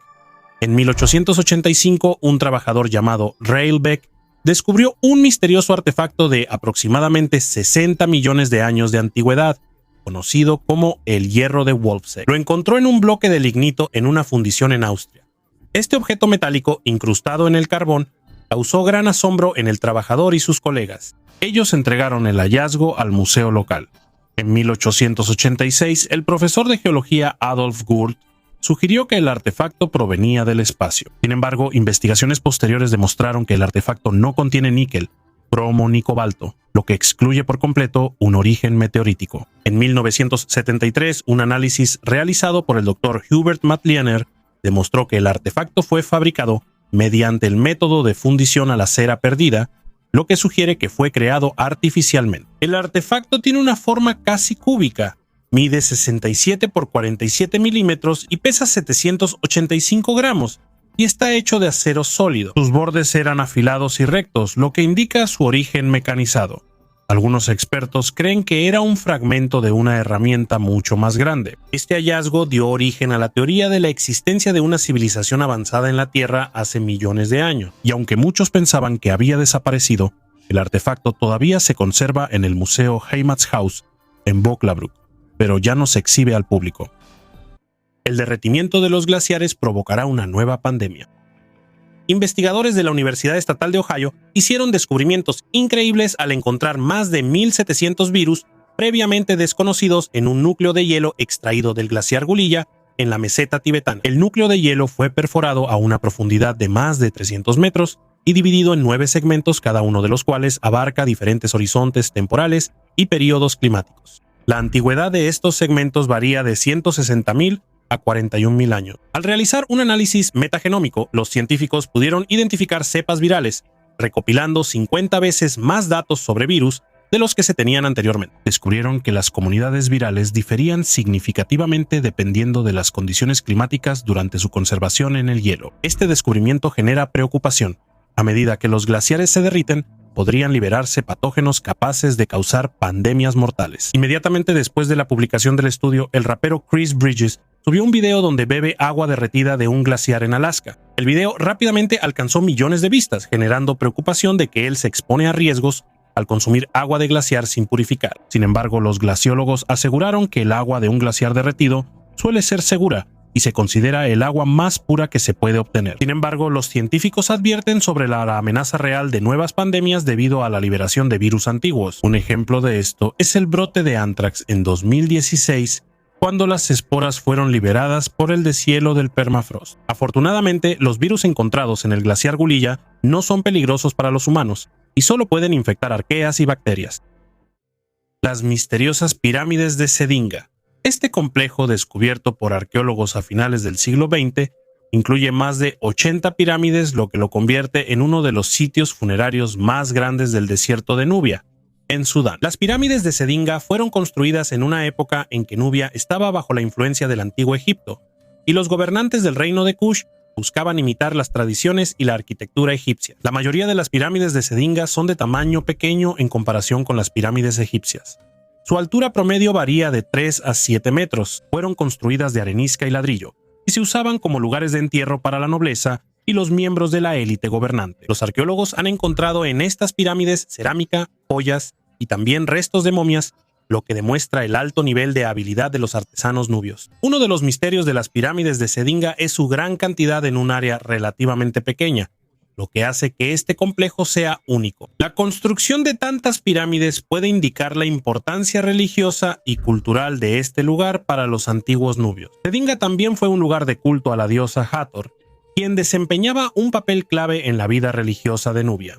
En 1885, un trabajador llamado Rayleigh descubrió un misterioso artefacto de aproximadamente 60 millones de años de antigüedad, conocido como el hierro de Wolfsegg. Lo encontró en un bloque de lignito en una fundición en Austria. Este objeto metálico, incrustado en el carbón, causó gran asombro en el trabajador y sus colegas. Ellos entregaron el hallazgo al museo local. En 1886, el profesor de geología Adolf Gurt sugirió que el artefacto provenía del espacio. Sin embargo, investigaciones posteriores demostraron que el artefacto no contiene níquel, cromo ni cobalto, lo que excluye por completo un origen meteorítico. En 1973, un análisis realizado por el Dr. Hubert Matlehner demostró que el artefacto fue fabricado mediante el método de fundición a la cera perdida, lo que sugiere que fue creado artificialmente. El artefacto tiene una forma casi cúbica, mide 67 por 47 milímetros y pesa 785 gramos, y está hecho de acero sólido. Sus bordes eran afilados y rectos, lo que indica su origen mecanizado. Algunos expertos creen que era un fragmento de una herramienta mucho más grande. Este hallazgo dio origen a la teoría de la existencia de una civilización avanzada en la Tierra hace millones de años, y aunque muchos pensaban que había desaparecido, el artefacto todavía se conserva en el Museo Heimatshaus en Vöcklabruck, pero ya no se exhibe al público. El derretimiento de los glaciares provocará una nueva pandemia. Investigadores de la Universidad Estatal de Ohio hicieron descubrimientos increíbles al encontrar más de 1.700 virus previamente desconocidos en un núcleo de hielo extraído del glaciar Gulilla en la meseta tibetana. El núcleo de hielo fue perforado a una profundidad de más de 300 metros y dividido en 9 segmentos, cada uno de los cuales abarca diferentes horizontes temporales y períodos climáticos. La antigüedad de estos segmentos varía de 160.000 a 41.000 años. Al realizar un análisis metagenómico, los científicos pudieron identificar cepas virales, recopilando 50 veces más datos sobre virus de los que se tenían anteriormente. Descubrieron que las comunidades virales diferían significativamente dependiendo de las condiciones climáticas durante su conservación en el hielo. Este descubrimiento genera preocupación. A medida que los glaciares se derriten, podrían liberarse patógenos capaces de causar pandemias mortales. Inmediatamente después de la publicación del estudio, el rapero Chris Bridges subió un video donde bebe agua derretida de un glaciar en Alaska. El video rápidamente alcanzó millones de vistas, generando preocupación de que él se expone a riesgos al consumir agua de glaciar sin purificar. Sin embargo, los glaciólogos aseguraron que el agua de un glaciar derretido suele ser segura y se considera el agua más pura que se puede obtener. Sin embargo, los científicos advierten sobre la amenaza real de nuevas pandemias debido a la liberación de virus antiguos. Un ejemplo de esto es el brote de anthrax en 2016, cuando las esporas fueron liberadas por el deshielo del permafrost. Afortunadamente, los virus encontrados en el glaciar Gulilla no son peligrosos para los humanos y solo pueden infectar arqueas y bacterias. Las misteriosas pirámides de Sedinga. Este complejo, descubierto por arqueólogos a finales del siglo XX, incluye más de 80 pirámides, lo que lo convierte en uno de los sitios funerarios más grandes del desierto de Nubia, en Sudán. Las pirámides de Sedinga fueron construidas en una época en que Nubia estaba bajo la influencia del antiguo Egipto, y los gobernantes del reino de Kush buscaban imitar las tradiciones y la arquitectura egipcia. La mayoría de las pirámides de Sedinga son de tamaño pequeño en comparación con las pirámides egipcias. Su altura promedio varía de 3 a 7 metros, fueron construidas de arenisca y ladrillo, y se usaban como lugares de entierro para la nobleza y los miembros de la élite gobernante. Los arqueólogos han encontrado en estas pirámides cerámica, joyas y también restos de momias, lo que demuestra el alto nivel de habilidad de los artesanos nubios. Uno de los misterios de las pirámides de Sedinga es su gran cantidad en un área relativamente pequeña, lo que hace que este complejo sea único. La construcción de tantas pirámides puede indicar la importancia religiosa y cultural de este lugar para los antiguos nubios. Sedinga también fue un lugar de culto a la diosa Hathor, quien desempeñaba un papel clave en la vida religiosa de Nubia.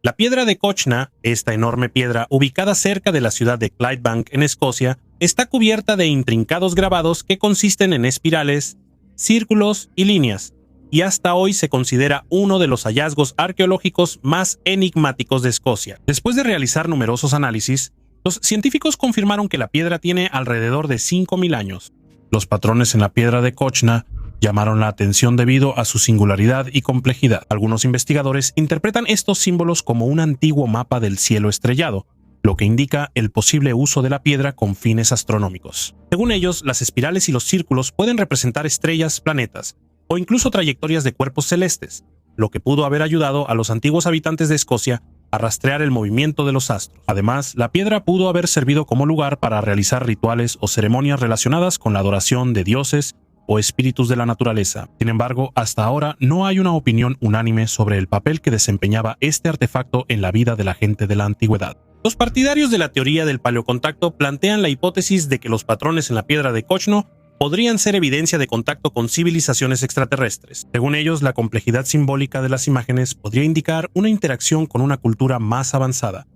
La piedra de Cochna, esta enorme piedra ubicada cerca de la ciudad de Clydebank en Escocia, está cubierta de intrincados grabados que consisten en espirales, círculos y líneas, y hasta hoy se considera uno de los hallazgos arqueológicos más enigmáticos de Escocia. Después de realizar numerosos análisis, los científicos confirmaron que la piedra tiene alrededor de 5.000 años. Los patrones en la piedra de Cochna llamaron la atención debido a su singularidad y complejidad. Algunos investigadores interpretan estos símbolos como un antiguo mapa del cielo estrellado, lo que indica el posible uso de la piedra con fines astronómicos. Según ellos, las espirales y los círculos pueden representar estrellas, planetas, o incluso trayectorias de cuerpos celestes, lo que pudo haber ayudado a los antiguos habitantes de Escocia a rastrear el movimiento de los astros. Además, la piedra pudo haber servido como lugar para realizar rituales o ceremonias relacionadas con la adoración de dioses o espíritus de la naturaleza. Sin embargo, hasta ahora no hay una opinión unánime sobre el papel que desempeñaba este artefacto en la vida de la gente de la antigüedad. Los partidarios de la teoría del paleocontacto plantean la hipótesis de que los patrones en la piedra de Cochno podrían ser evidencia de contacto con civilizaciones extraterrestres. Según ellos, la complejidad simbólica de las imágenes podría indicar una interacción con una cultura más avanzada,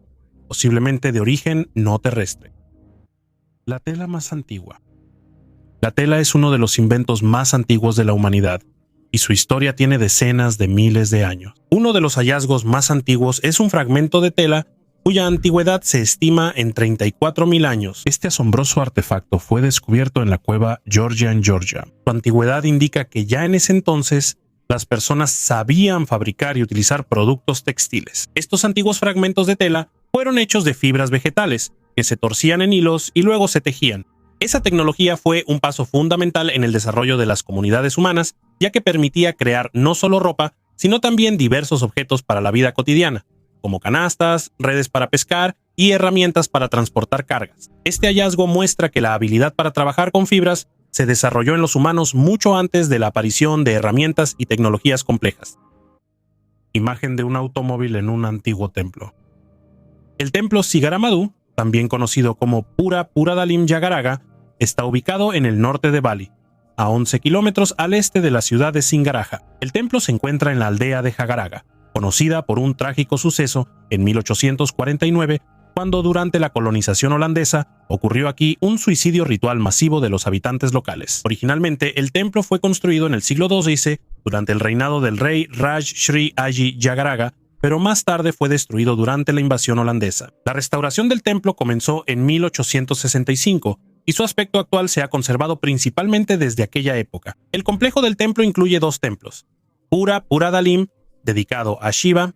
posiblemente de origen no terrestre. La tela más antigua. La tela es uno de los inventos más antiguos de la humanidad, y su historia tiene decenas de miles de años. Uno de los hallazgos más antiguos es un fragmento de tela cuya antigüedad se estima en 34.000 años. Este asombroso artefacto fue descubierto en la cueva Georgia en Georgia. Su antigüedad indica que ya en ese entonces las personas sabían fabricar y utilizar productos textiles. Estos antiguos fragmentos de tela fueron hechos de fibras vegetales, que se torcían en hilos y luego se tejían. Esa tecnología fue un paso fundamental en el desarrollo de las comunidades humanas, ya que permitía crear no solo ropa, sino también diversos objetos para la vida cotidiana, como canastas, redes para pescar y herramientas para transportar cargas. Este hallazgo muestra que la habilidad para trabajar con fibras se desarrolló en los humanos mucho antes de la aparición de herramientas y tecnologías complejas. Imagen de un automóvil en un antiguo templo. El templo Sigaramadhu, también conocido como Pura Puradalim Jagaraga, está ubicado en el norte de Bali, a 11 kilómetros al este de la ciudad de Singaraja. El templo se encuentra en la aldea de Jagaraga, conocida por un trágico suceso en 1849, cuando durante la colonización holandesa ocurrió aquí un suicidio ritual masivo de los habitantes locales. Originalmente, el templo fue construido en el siglo XII durante el reinado del rey Raj Sri Aji Jagaraga, pero más tarde fue destruido durante la invasión holandesa. La restauración del templo comenzó en 1865 y su aspecto actual se ha conservado principalmente desde aquella época. El complejo del templo incluye dos templos: Pura Puradalim, dedicado a Shiva,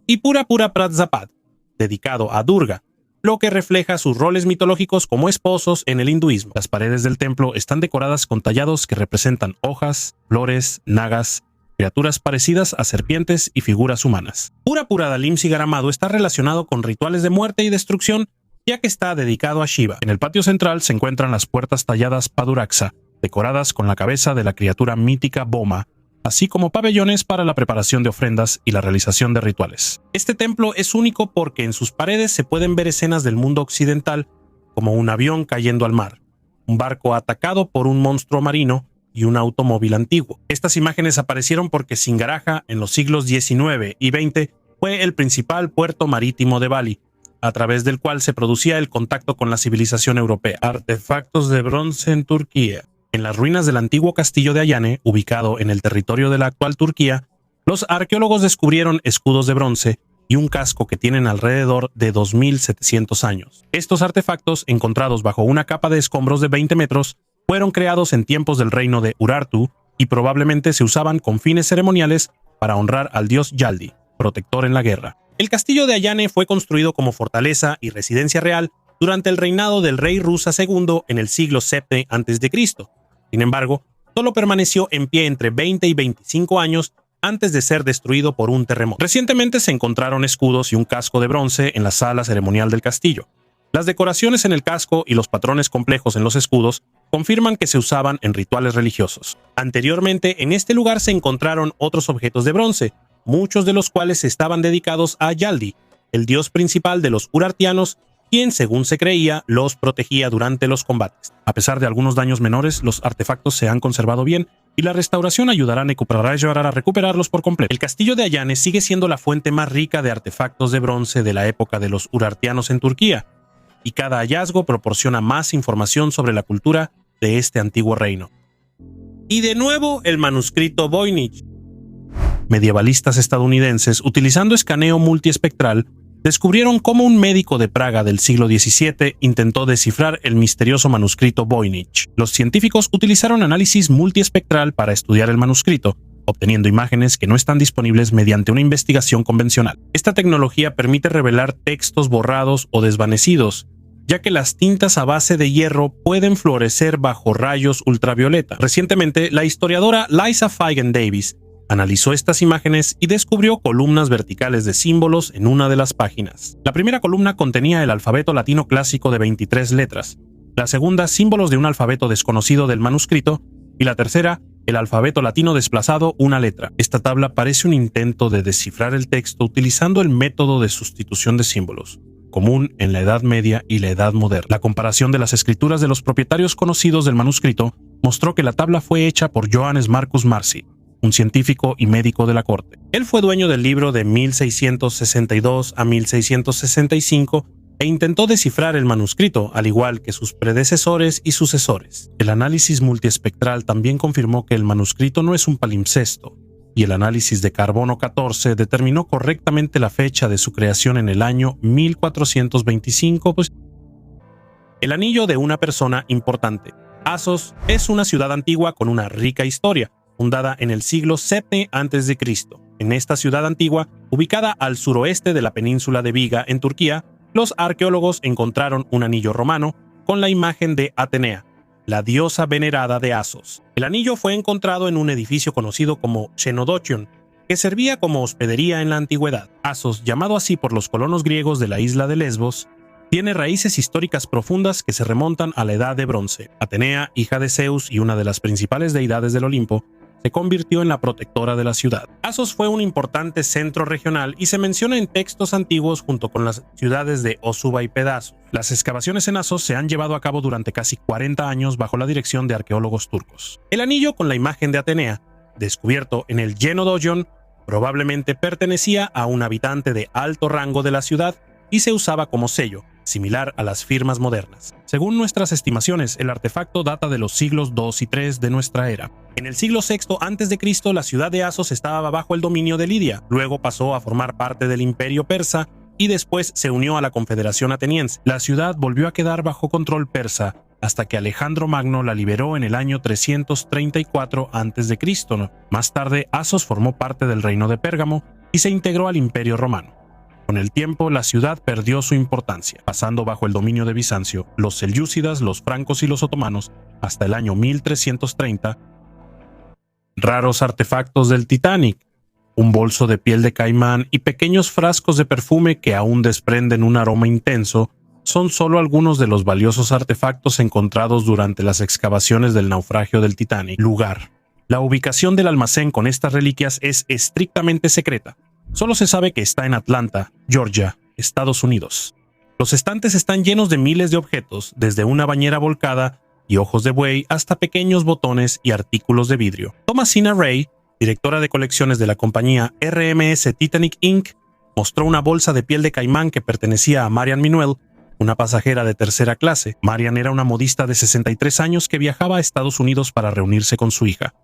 y Pura Pura Prajapat, dedicado a Durga, lo que refleja sus roles mitológicos como esposos en el hinduismo. Las paredes del templo están decoradas con tallados que representan hojas, flores, nagas, criaturas parecidas a serpientes y figuras humanas. Pura Puradalim Sigaramadhu está relacionado con rituales de muerte y destrucción, ya que está dedicado a Shiva. En el patio central se encuentran las puertas talladas Paduraksa, decoradas con la cabeza de la criatura mítica Boma, así como pabellones para la preparación de ofrendas y la realización de rituales. Este templo es único porque en sus paredes se pueden ver escenas del mundo occidental, como un avión cayendo al mar, un barco atacado por un monstruo marino y un automóvil antiguo. Estas imágenes aparecieron porque Singaraja, en los siglos XIX y XX, fue el principal puerto marítimo de Bali, a través del cual se producía el contacto con la civilización europea. Artefactos de bronce en Turquía. En las ruinas del antiguo castillo de Ayane, ubicado en el territorio de la actual Turquía, los arqueólogos descubrieron escudos de bronce y un casco que tienen alrededor de 2.700 años. Estos artefactos, encontrados bajo una capa de escombros de 20 metros, fueron creados en tiempos del reino de Urartu y probablemente se usaban con fines ceremoniales para honrar al dios Yaldi, protector en la guerra. El castillo de Ayane fue construido como fortaleza y residencia real durante el reinado del rey Rusa II en el siglo VII a.C. Sin embargo, solo permaneció en pie entre 20 y 25 años antes de ser destruido por un terremoto. Recientemente se encontraron escudos y un casco de bronce en la sala ceremonial del castillo. Las decoraciones en el casco y los patrones complejos en los escudos confirman que se usaban en rituales religiosos. Anteriormente, en este lugar se encontraron otros objetos de bronce, muchos de los cuales estaban dedicados a Yaldi, el dios principal de los urartianos, quien, según se creía, los protegía durante los combates. A pesar de algunos daños menores, los artefactos se han conservado bien y la restauración ayudará a recuperarlos por completo. El castillo de Ayane sigue siendo la fuente más rica de artefactos de bronce de la época de los urartianos en Turquía, y cada hallazgo proporciona más información sobre la cultura de este antiguo reino. Y de nuevo el manuscrito Voynich. Medievalistas estadounidenses, utilizando escaneo multiespectral, descubrieron cómo un médico de Praga del siglo XVII intentó descifrar el misterioso manuscrito Voynich. Los científicos utilizaron análisis multiespectral para estudiar el manuscrito, obteniendo imágenes que no están disponibles mediante una investigación convencional. Esta tecnología permite revelar textos borrados o desvanecidos, ya que las tintas a base de hierro pueden fluorescer bajo rayos ultravioleta. Recientemente, la historiadora Liza Feigen Davis analizó estas imágenes y descubrió columnas verticales de símbolos en una de las páginas. La primera columna contenía el alfabeto latino clásico de 23 letras, la segunda símbolos de un alfabeto desconocido del manuscrito y la tercera el alfabeto latino desplazado una letra. Esta tabla parece un intento de descifrar el texto utilizando el método de sustitución de símbolos, común en la Edad Media y la Edad Moderna. La comparación de las escrituras de los propietarios conocidos del manuscrito mostró que la tabla fue hecha por Johannes Marcus Marci, un científico y médico de la corte. Él fue dueño del libro de 1662 a 1665 e intentó descifrar el manuscrito, al igual que sus predecesores y sucesores. El análisis multiespectral también confirmó que el manuscrito no es un palimpsesto, y el análisis de carbono 14 determinó correctamente la fecha de su creación en el año 1425. El anillo de una persona importante. Asos es una ciudad antigua con una rica historia, fundada en el siglo VII a.C. En esta ciudad antigua, ubicada al suroeste de la península de Viga, en Turquía, los arqueólogos encontraron un anillo romano con la imagen de Atenea, la diosa venerada de Asos. El anillo fue encontrado en un edificio conocido como Xenodochion, que servía como hospedería en la antigüedad. Asos, llamado así por los colonos griegos de la isla de Lesbos, tiene raíces históricas profundas que se remontan a la Edad de Bronce. Atenea, hija de Zeus y una de las principales deidades del Olimpo, se convirtió en la protectora de la ciudad. Asos fue un importante centro regional y se menciona en textos antiguos junto con las ciudades de Osuba y Pedasos. Las excavaciones en Asos se han llevado a cabo durante casi 40 años bajo la dirección de arqueólogos turcos. El anillo con la imagen de Atenea, descubierto en el Xenodochion, probablemente pertenecía a un habitante de alto rango de la ciudad y se usaba como sello, similar a las firmas modernas. Según nuestras estimaciones, el artefacto data de los siglos II y III de nuestra era. En el siglo VI a.C., la ciudad de Asos estaba bajo el dominio de Lidia, luego pasó a formar parte del Imperio Persa y después se unió a la Confederación Ateniense. La ciudad volvió a quedar bajo control persa hasta que Alejandro Magno la liberó en el año 334 a.C. Más tarde, Asos formó parte del reino de Pérgamo y se integró al Imperio Romano. Con el tiempo, la ciudad perdió su importancia, pasando bajo el dominio de Bizancio, los selyúcidas, los francos y los otomanos, hasta el año 1330. Raros artefactos del Titanic, un bolso de piel de caimán y pequeños frascos de perfume que aún desprenden un aroma intenso, son solo algunos de los valiosos artefactos encontrados durante las excavaciones del naufragio del Titanic. Lugar. La ubicación del almacén con estas reliquias es estrictamente secreta. Solo se sabe que está en Atlanta, Georgia, Estados Unidos. Los estantes están llenos de miles de objetos, desde una bañera volcada y ojos de buey hasta pequeños botones y artículos de vidrio. Thomasina Ray, directora de colecciones de la compañía RMS Titanic Inc., mostró una bolsa de piel de caimán que pertenecía a Marian Minuel, una pasajera de tercera clase. Marian era una modista de 63 años que viajaba a Estados Unidos para reunirse con su hija.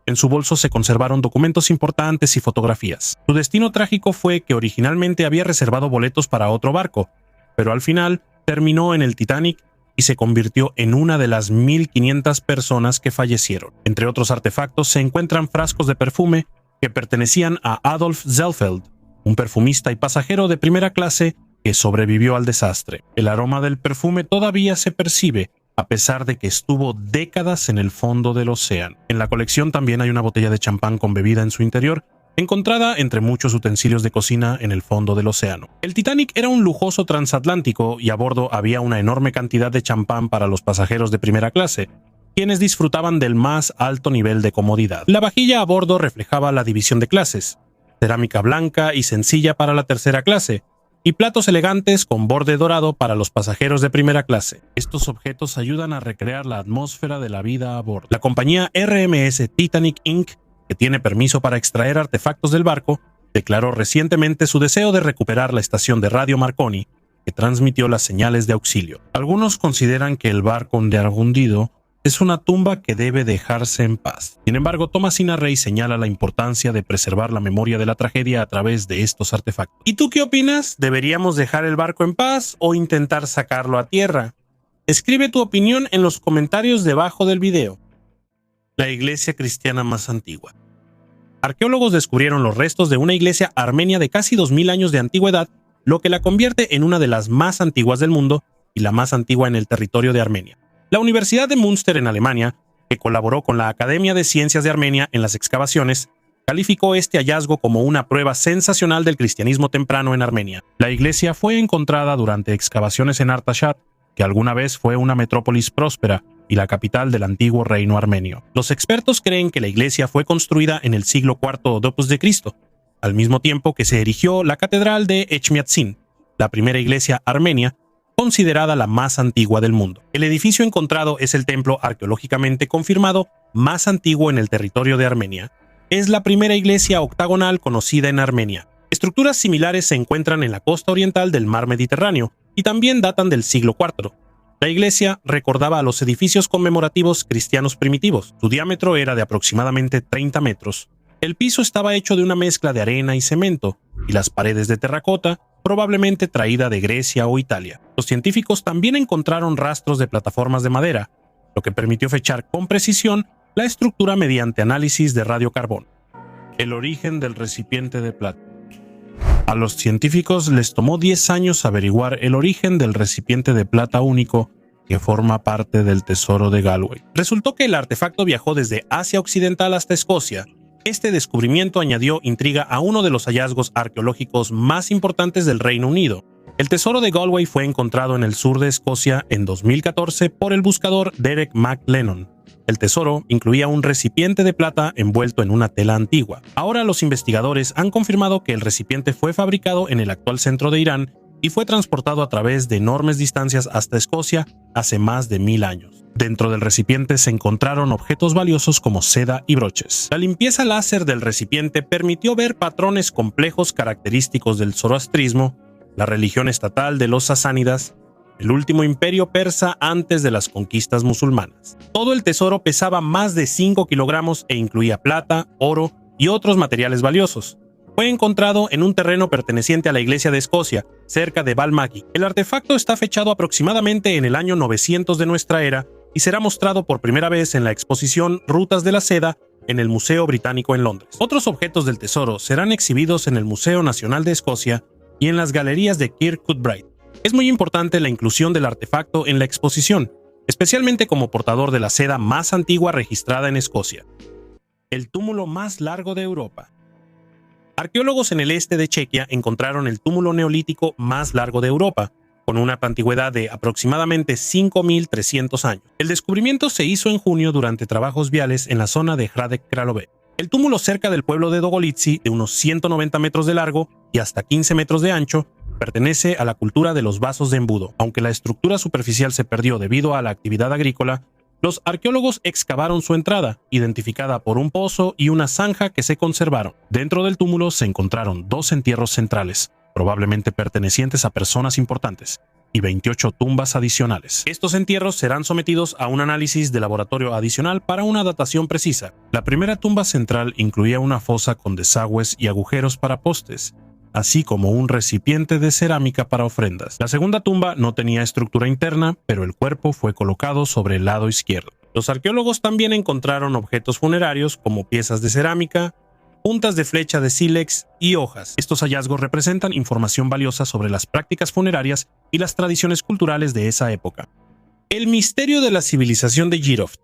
En su bolso se conservaron documentos importantes y fotografías. Su destino trágico fue que originalmente había reservado boletos para otro barco, pero al final terminó en el Titanic y se convirtió en una de las 1.500 personas que fallecieron. Entre otros artefactos se encuentran frascos de perfume que pertenecían a Adolf Zellfeld, un perfumista y pasajero de primera clase que sobrevivió al desastre. El aroma del perfume todavía se percibe, a pesar de que estuvo décadas en el fondo del océano. En la colección también hay una botella de champán con bebida en su interior, encontrada entre muchos utensilios de cocina en el fondo del océano. El Titanic era un lujoso transatlántico y a bordo había una enorme cantidad de champán para los pasajeros de primera clase, quienes disfrutaban del más alto nivel de comodidad. La vajilla a bordo reflejaba la división de clases: cerámica blanca y sencilla para la tercera clase, y platos elegantes con borde dorado para los pasajeros de primera clase. Estos objetos ayudan a recrear la atmósfera de la vida a bordo. La compañía RMS Titanic Inc., que tiene permiso para extraer artefactos del barco, declaró recientemente su deseo de recuperar la estación de radio Marconi, que transmitió las señales de auxilio. Algunos consideran que el barco ondear hundido es una tumba que debe dejarse en paz. Sin embargo, Thomasina Ray señala la importancia de preservar la memoria de la tragedia a través de estos artefactos. ¿Y tú qué opinas? ¿Deberíamos dejar el barco en paz o intentar sacarlo a tierra? Escribe tu opinión en los comentarios debajo del video. La iglesia cristiana más antigua. Arqueólogos descubrieron los restos de una iglesia armenia de casi 2000 años de antigüedad, lo que la convierte en una de las más antiguas del mundo y la más antigua en el territorio de Armenia. La Universidad de Münster en Alemania, que colaboró con la Academia de Ciencias de Armenia en las excavaciones, calificó este hallazgo como una prueba sensacional del cristianismo temprano en Armenia. La iglesia fue encontrada durante excavaciones en Artashat, que alguna vez fue una metrópolis próspera y la capital del antiguo reino armenio. Los expertos creen que la iglesia fue construida en el siglo IV d.C., al mismo tiempo que se erigió la catedral de Echmiadzin, la primera iglesia armenia, considerada la más antigua del mundo. El edificio encontrado es el templo arqueológicamente confirmado más antiguo en el territorio de Armenia. Es la primera iglesia octagonal conocida en Armenia. Estructuras similares se encuentran en la costa oriental del mar Mediterráneo y también datan del siglo IV. La iglesia recordaba a los edificios conmemorativos cristianos primitivos. Su diámetro era de aproximadamente 30 metros. El piso estaba hecho de una mezcla de arena y cemento, y las paredes de terracota, probablemente traída de Grecia o Italia. Los científicos también encontraron rastros de plataformas de madera, lo que permitió fechar con precisión la estructura mediante análisis de radiocarbono. El origen del recipiente de plata. A los científicos les tomó 10 años averiguar el origen del recipiente de plata único que forma parte del tesoro de Galway. Resultó que el artefacto viajó desde Asia Occidental hasta Escocia. Este descubrimiento añadió intriga a uno de los hallazgos arqueológicos más importantes del Reino Unido. El tesoro de Galway fue encontrado en el sur de Escocia en 2014 por el buscador Derek McLennan. El tesoro incluía un recipiente de plata envuelto en una tela antigua. Ahora los investigadores han confirmado que el recipiente fue fabricado en el actual centro de Irán y fue transportado a través de enormes distancias hasta Escocia hace más de 1000 años. Dentro del recipiente se encontraron objetos valiosos como seda y broches. La limpieza láser del recipiente permitió ver patrones complejos característicos del zoroastrismo, la religión estatal de los sasánidas, el último imperio persa antes de las conquistas musulmanas. Todo el tesoro pesaba más de 5 kilogramos e incluía plata, oro y otros materiales valiosos. Fue encontrado en un terreno perteneciente a la iglesia de Escocia, cerca de Balmagi. El artefacto está fechado aproximadamente en el año 900 de nuestra era y será mostrado por primera vez en la exposición Rutas de la Seda en el Museo Británico en Londres. Otros objetos del tesoro serán exhibidos en el Museo Nacional de Escocia y en las galerías de Kirkcudbright. Es muy importante la inclusión del artefacto en la exposición, especialmente como portador de la seda más antigua registrada en Escocia. El túmulo más largo de Europa. Arqueólogos en el este de Chequia encontraron el túmulo neolítico más largo de Europa, con una antigüedad de aproximadamente 5.300 años. El descubrimiento se hizo en junio durante trabajos viales en la zona de Hradec Králové. El túmulo cerca del pueblo de Dogolitsi, de unos 190 metros de largo y hasta 15 metros de ancho, pertenece a la cultura de los vasos de embudo. Aunque la estructura superficial se perdió debido a la actividad agrícola, los arqueólogos excavaron su entrada, identificada por un pozo y una zanja que se conservaron. Dentro del túmulo se encontraron 2 entierros centrales, probablemente pertenecientes a personas importantes, y 28 tumbas adicionales. Estos entierros serán sometidos a un análisis de laboratorio adicional para una datación precisa. La primera tumba central incluía una fosa con desagües y agujeros para postes, así como un recipiente de cerámica para ofrendas. La segunda tumba no tenía estructura interna, pero el cuerpo fue colocado sobre el lado izquierdo. Los arqueólogos también encontraron objetos funerarios como piezas de cerámica, puntas de flecha de sílex y hojas. Estos hallazgos representan información valiosa sobre las prácticas funerarias y las tradiciones culturales de esa época. El misterio de la civilización de Jiroft.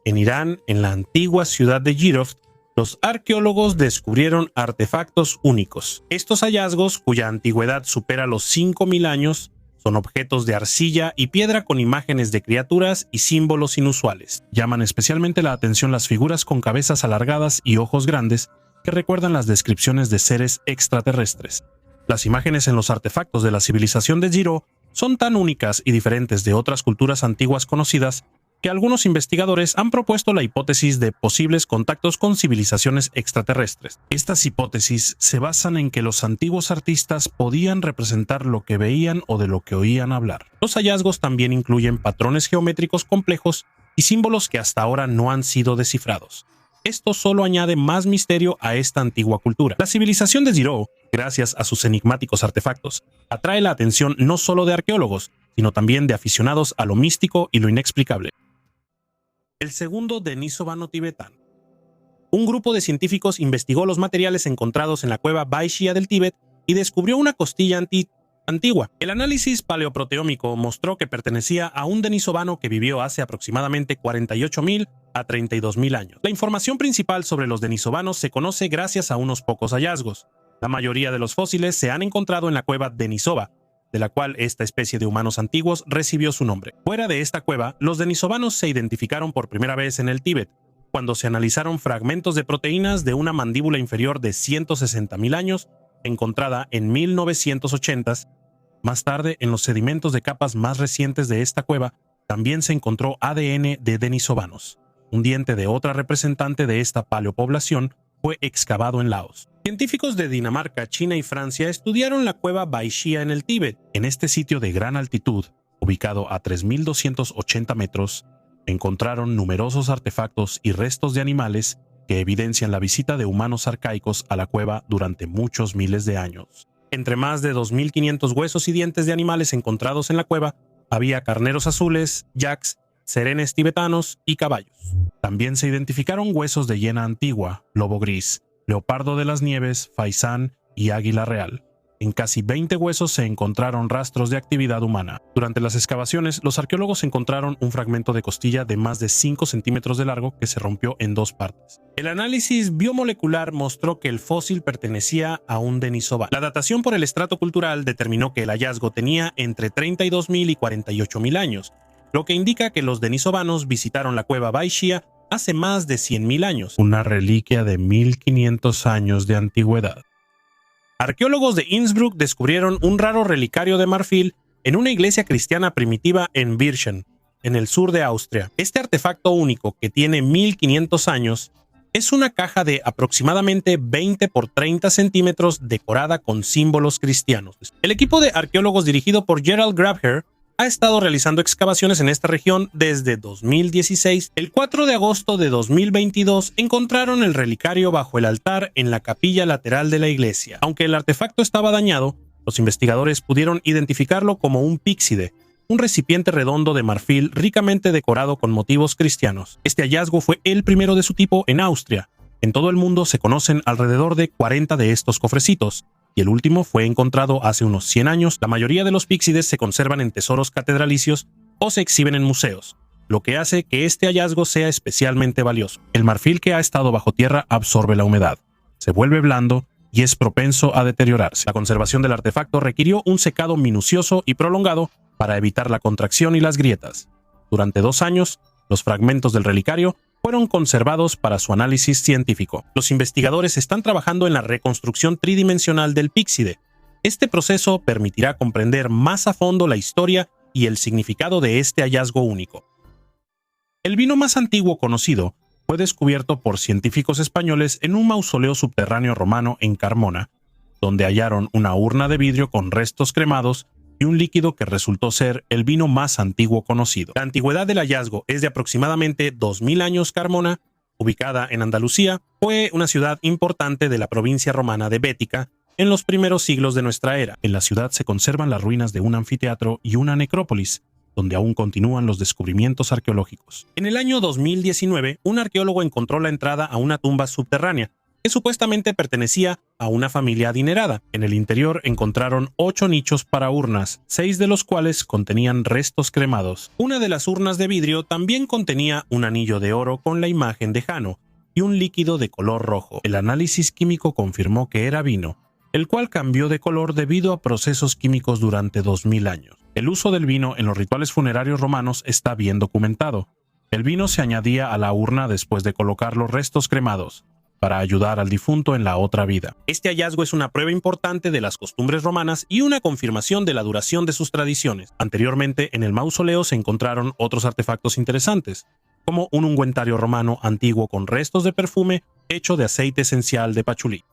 En Irán, en la antigua ciudad de Jiroft, los arqueólogos descubrieron artefactos únicos. Estos hallazgos, cuya antigüedad supera los 5.000 años, son objetos de arcilla y piedra con imágenes de criaturas y símbolos inusuales. Llaman especialmente la atención las figuras con cabezas alargadas y ojos grandes que recuerdan las descripciones de seres extraterrestres. Las imágenes en los artefactos de la civilización de Jiro son tan únicas y diferentes de otras culturas antiguas conocidas que algunos investigadores han propuesto la hipótesis de posibles contactos con civilizaciones extraterrestres. Estas hipótesis se basan en que los antiguos artistas podían representar lo que veían o de lo que oían hablar. Los hallazgos también incluyen patrones geométricos complejos y símbolos que hasta ahora no han sido descifrados. Esto solo añade más misterio a esta antigua cultura. La civilización de Jiro, gracias a sus enigmáticos artefactos, atrae la atención no solo de arqueólogos, sino también de aficionados a lo místico y lo inexplicable. El segundo denisovano tibetano. un grupo de científicos investigó los materiales encontrados en la cueva Baixia del Tíbet y descubrió una costilla antigua. El análisis paleoproteómico mostró que pertenecía a un denisovano que vivió hace aproximadamente 48.000 a 32.000 años. La información principal sobre los denisovanos se conoce gracias a unos pocos hallazgos. La mayoría de los fósiles se han encontrado en la cueva Denisova, de la cual esta especie de humanos antiguos recibió su nombre. Fuera de esta cueva, los denisovanos se identificaron por primera vez en el Tíbet, cuando se analizaron fragmentos de proteínas de una mandíbula inferior de 160.000 años, encontrada en 1980. Más tarde, en los sedimentos de capas más recientes de esta cueva, también se encontró ADN de denisovanos. Un diente de otra representante de esta paleopoblación fue excavado en Laos. Científicos de Dinamarca, China y Francia estudiaron la cueva Baixia en el Tíbet. En este sitio de gran altitud, ubicado a 3.280 metros, encontraron numerosos artefactos y restos de animales que evidencian la visita de humanos arcaicos a la cueva durante muchos miles de años. Entre más de 2.500 huesos y dientes de animales encontrados en la cueva, había carneros azules, yaks, serenes tibetanos y caballos. También se identificaron huesos de hiena antigua, lobo gris, leopardo de las nieves, faisán y águila real. En casi 20 huesos se encontraron rastros de actividad humana. Durante las excavaciones, los arqueólogos encontraron un fragmento de costilla de más de 5 centímetros de largo que se rompió en 2 partes. El análisis biomolecular mostró que el fósil pertenecía a un denisovano. La datación por el estrato cultural determinó que el hallazgo tenía entre 32.000 y 48.000 años, lo que indica que los denisovanos visitaron la cueva Baixia hace más de 100.000 años, una reliquia de 1.500 años de antigüedad. Arqueólogos de Innsbruck descubrieron un raro relicario de marfil en una iglesia cristiana primitiva en Birchen, en el sur de Austria. Este artefacto único, que tiene 1.500 años, es una caja de aproximadamente 20 por 30 centímetros decorada con símbolos cristianos. El equipo de arqueólogos dirigido por Gerald Grabher ha estado realizando excavaciones en esta región desde 2016. El 4 de agosto de 2022 encontraron el relicario bajo el altar en la capilla lateral de la iglesia. Aunque el artefacto estaba dañado, los investigadores pudieron identificarlo como un píxide, un recipiente redondo de marfil ricamente decorado con motivos cristianos. Este hallazgo fue el primero de su tipo en Austria. En todo el mundo se conocen alrededor de 40 de estos cofrecitos, y el último fue encontrado hace unos 100 años. La mayoría de los píxides se conservan en tesoros catedralicios o se exhiben en museos, lo que hace que este hallazgo sea especialmente valioso. El marfil que ha estado bajo tierra absorbe la humedad, se vuelve blando y es propenso a deteriorarse. La conservación del artefacto requirió un secado minucioso y prolongado para evitar la contracción y las grietas. Durante 2 años, los fragmentos del relicario fueron conservados para su análisis científico. Los investigadores están trabajando en la reconstrucción tridimensional del píxide. Este proceso permitirá comprender más a fondo la historia y el significado de este hallazgo único. El vino más antiguo conocido fue descubierto por científicos españoles en un mausoleo subterráneo romano en Carmona, donde hallaron una urna de vidrio con restos cremados y un líquido que resultó ser el vino más antiguo conocido. La antigüedad del hallazgo es de aproximadamente 2.000 años. Carmona, ubicada en Andalucía, fue una ciudad importante de la provincia romana de Bética en los primeros siglos de nuestra era. En la ciudad se conservan las ruinas de un anfiteatro y una necrópolis, donde aún continúan los descubrimientos arqueológicos. En el año 2019, un arqueólogo encontró la entrada a una tumba subterránea, que supuestamente pertenecía a una familia adinerada. En el interior encontraron 8 nichos para urnas, 6 de los cuales contenían restos cremados. Una de las urnas de vidrio también contenía un anillo de oro con la imagen de Jano y un líquido de color rojo. El análisis químico confirmó que era vino, el cual cambió de color debido a procesos químicos durante 2000 años. El uso del vino en los rituales funerarios romanos está bien documentado. El vino se añadía a la urna después de colocar los restos cremados, para ayudar al difunto en la otra vida. Este hallazgo es una prueba importante de las costumbres romanas y una confirmación de la duración de sus tradiciones. Anteriormente, en el mausoleo se encontraron otros artefactos interesantes, como un ungüentario romano antiguo con restos de perfume hecho de aceite esencial de pachulí.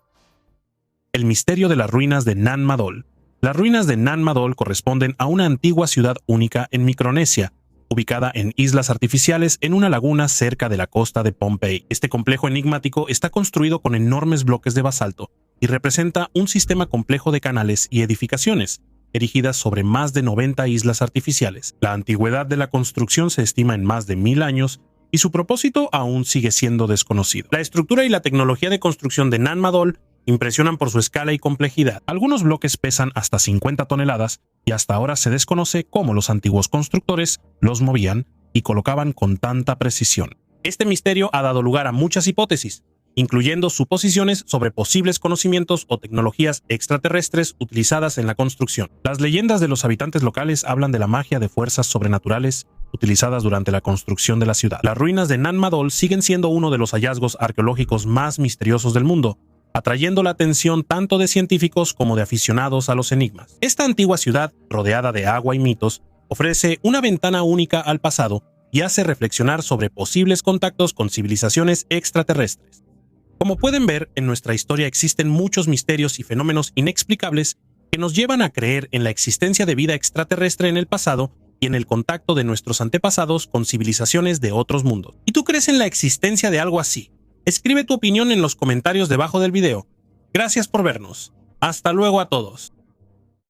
El misterio de las ruinas de Nan Madol. Las ruinas de Nan Madol corresponden a una antigua ciudad única en Micronesia, ubicada en islas artificiales en una laguna cerca de la costa de Pompey. Este complejo enigmático está construido con enormes bloques de basalto y representa un sistema complejo de canales y edificaciones, erigidas sobre más de 90 islas artificiales. La antigüedad de la construcción se estima en más de 1000 años y su propósito aún sigue siendo desconocido. La estructura y la tecnología de construcción de Nan Madol impresionan por su escala y complejidad. Algunos bloques pesan hasta 50 toneladas y hasta ahora se desconoce cómo los antiguos constructores los movían y colocaban con tanta precisión. Este misterio ha dado lugar a muchas hipótesis, incluyendo suposiciones sobre posibles conocimientos o tecnologías extraterrestres utilizadas en la construcción. Las leyendas de los habitantes locales hablan de la magia de fuerzas sobrenaturales utilizadas durante la construcción de la ciudad. Las ruinas de Nan Madol siguen siendo uno de los hallazgos arqueológicos más misteriosos del mundo, atrayendo la atención tanto de científicos como de aficionados a los enigmas. Esta antigua ciudad, rodeada de agua y mitos, ofrece una ventana única al pasado y hace reflexionar sobre posibles contactos con civilizaciones extraterrestres. Como pueden ver, en nuestra historia existen muchos misterios y fenómenos inexplicables que nos llevan a creer en la existencia de vida extraterrestre en el pasado y en el contacto de nuestros antepasados con civilizaciones de otros mundos. ¿Y tú crees en la existencia de algo así? Escribe tu opinión en los comentarios debajo del video. Gracias por vernos. Hasta luego a todos.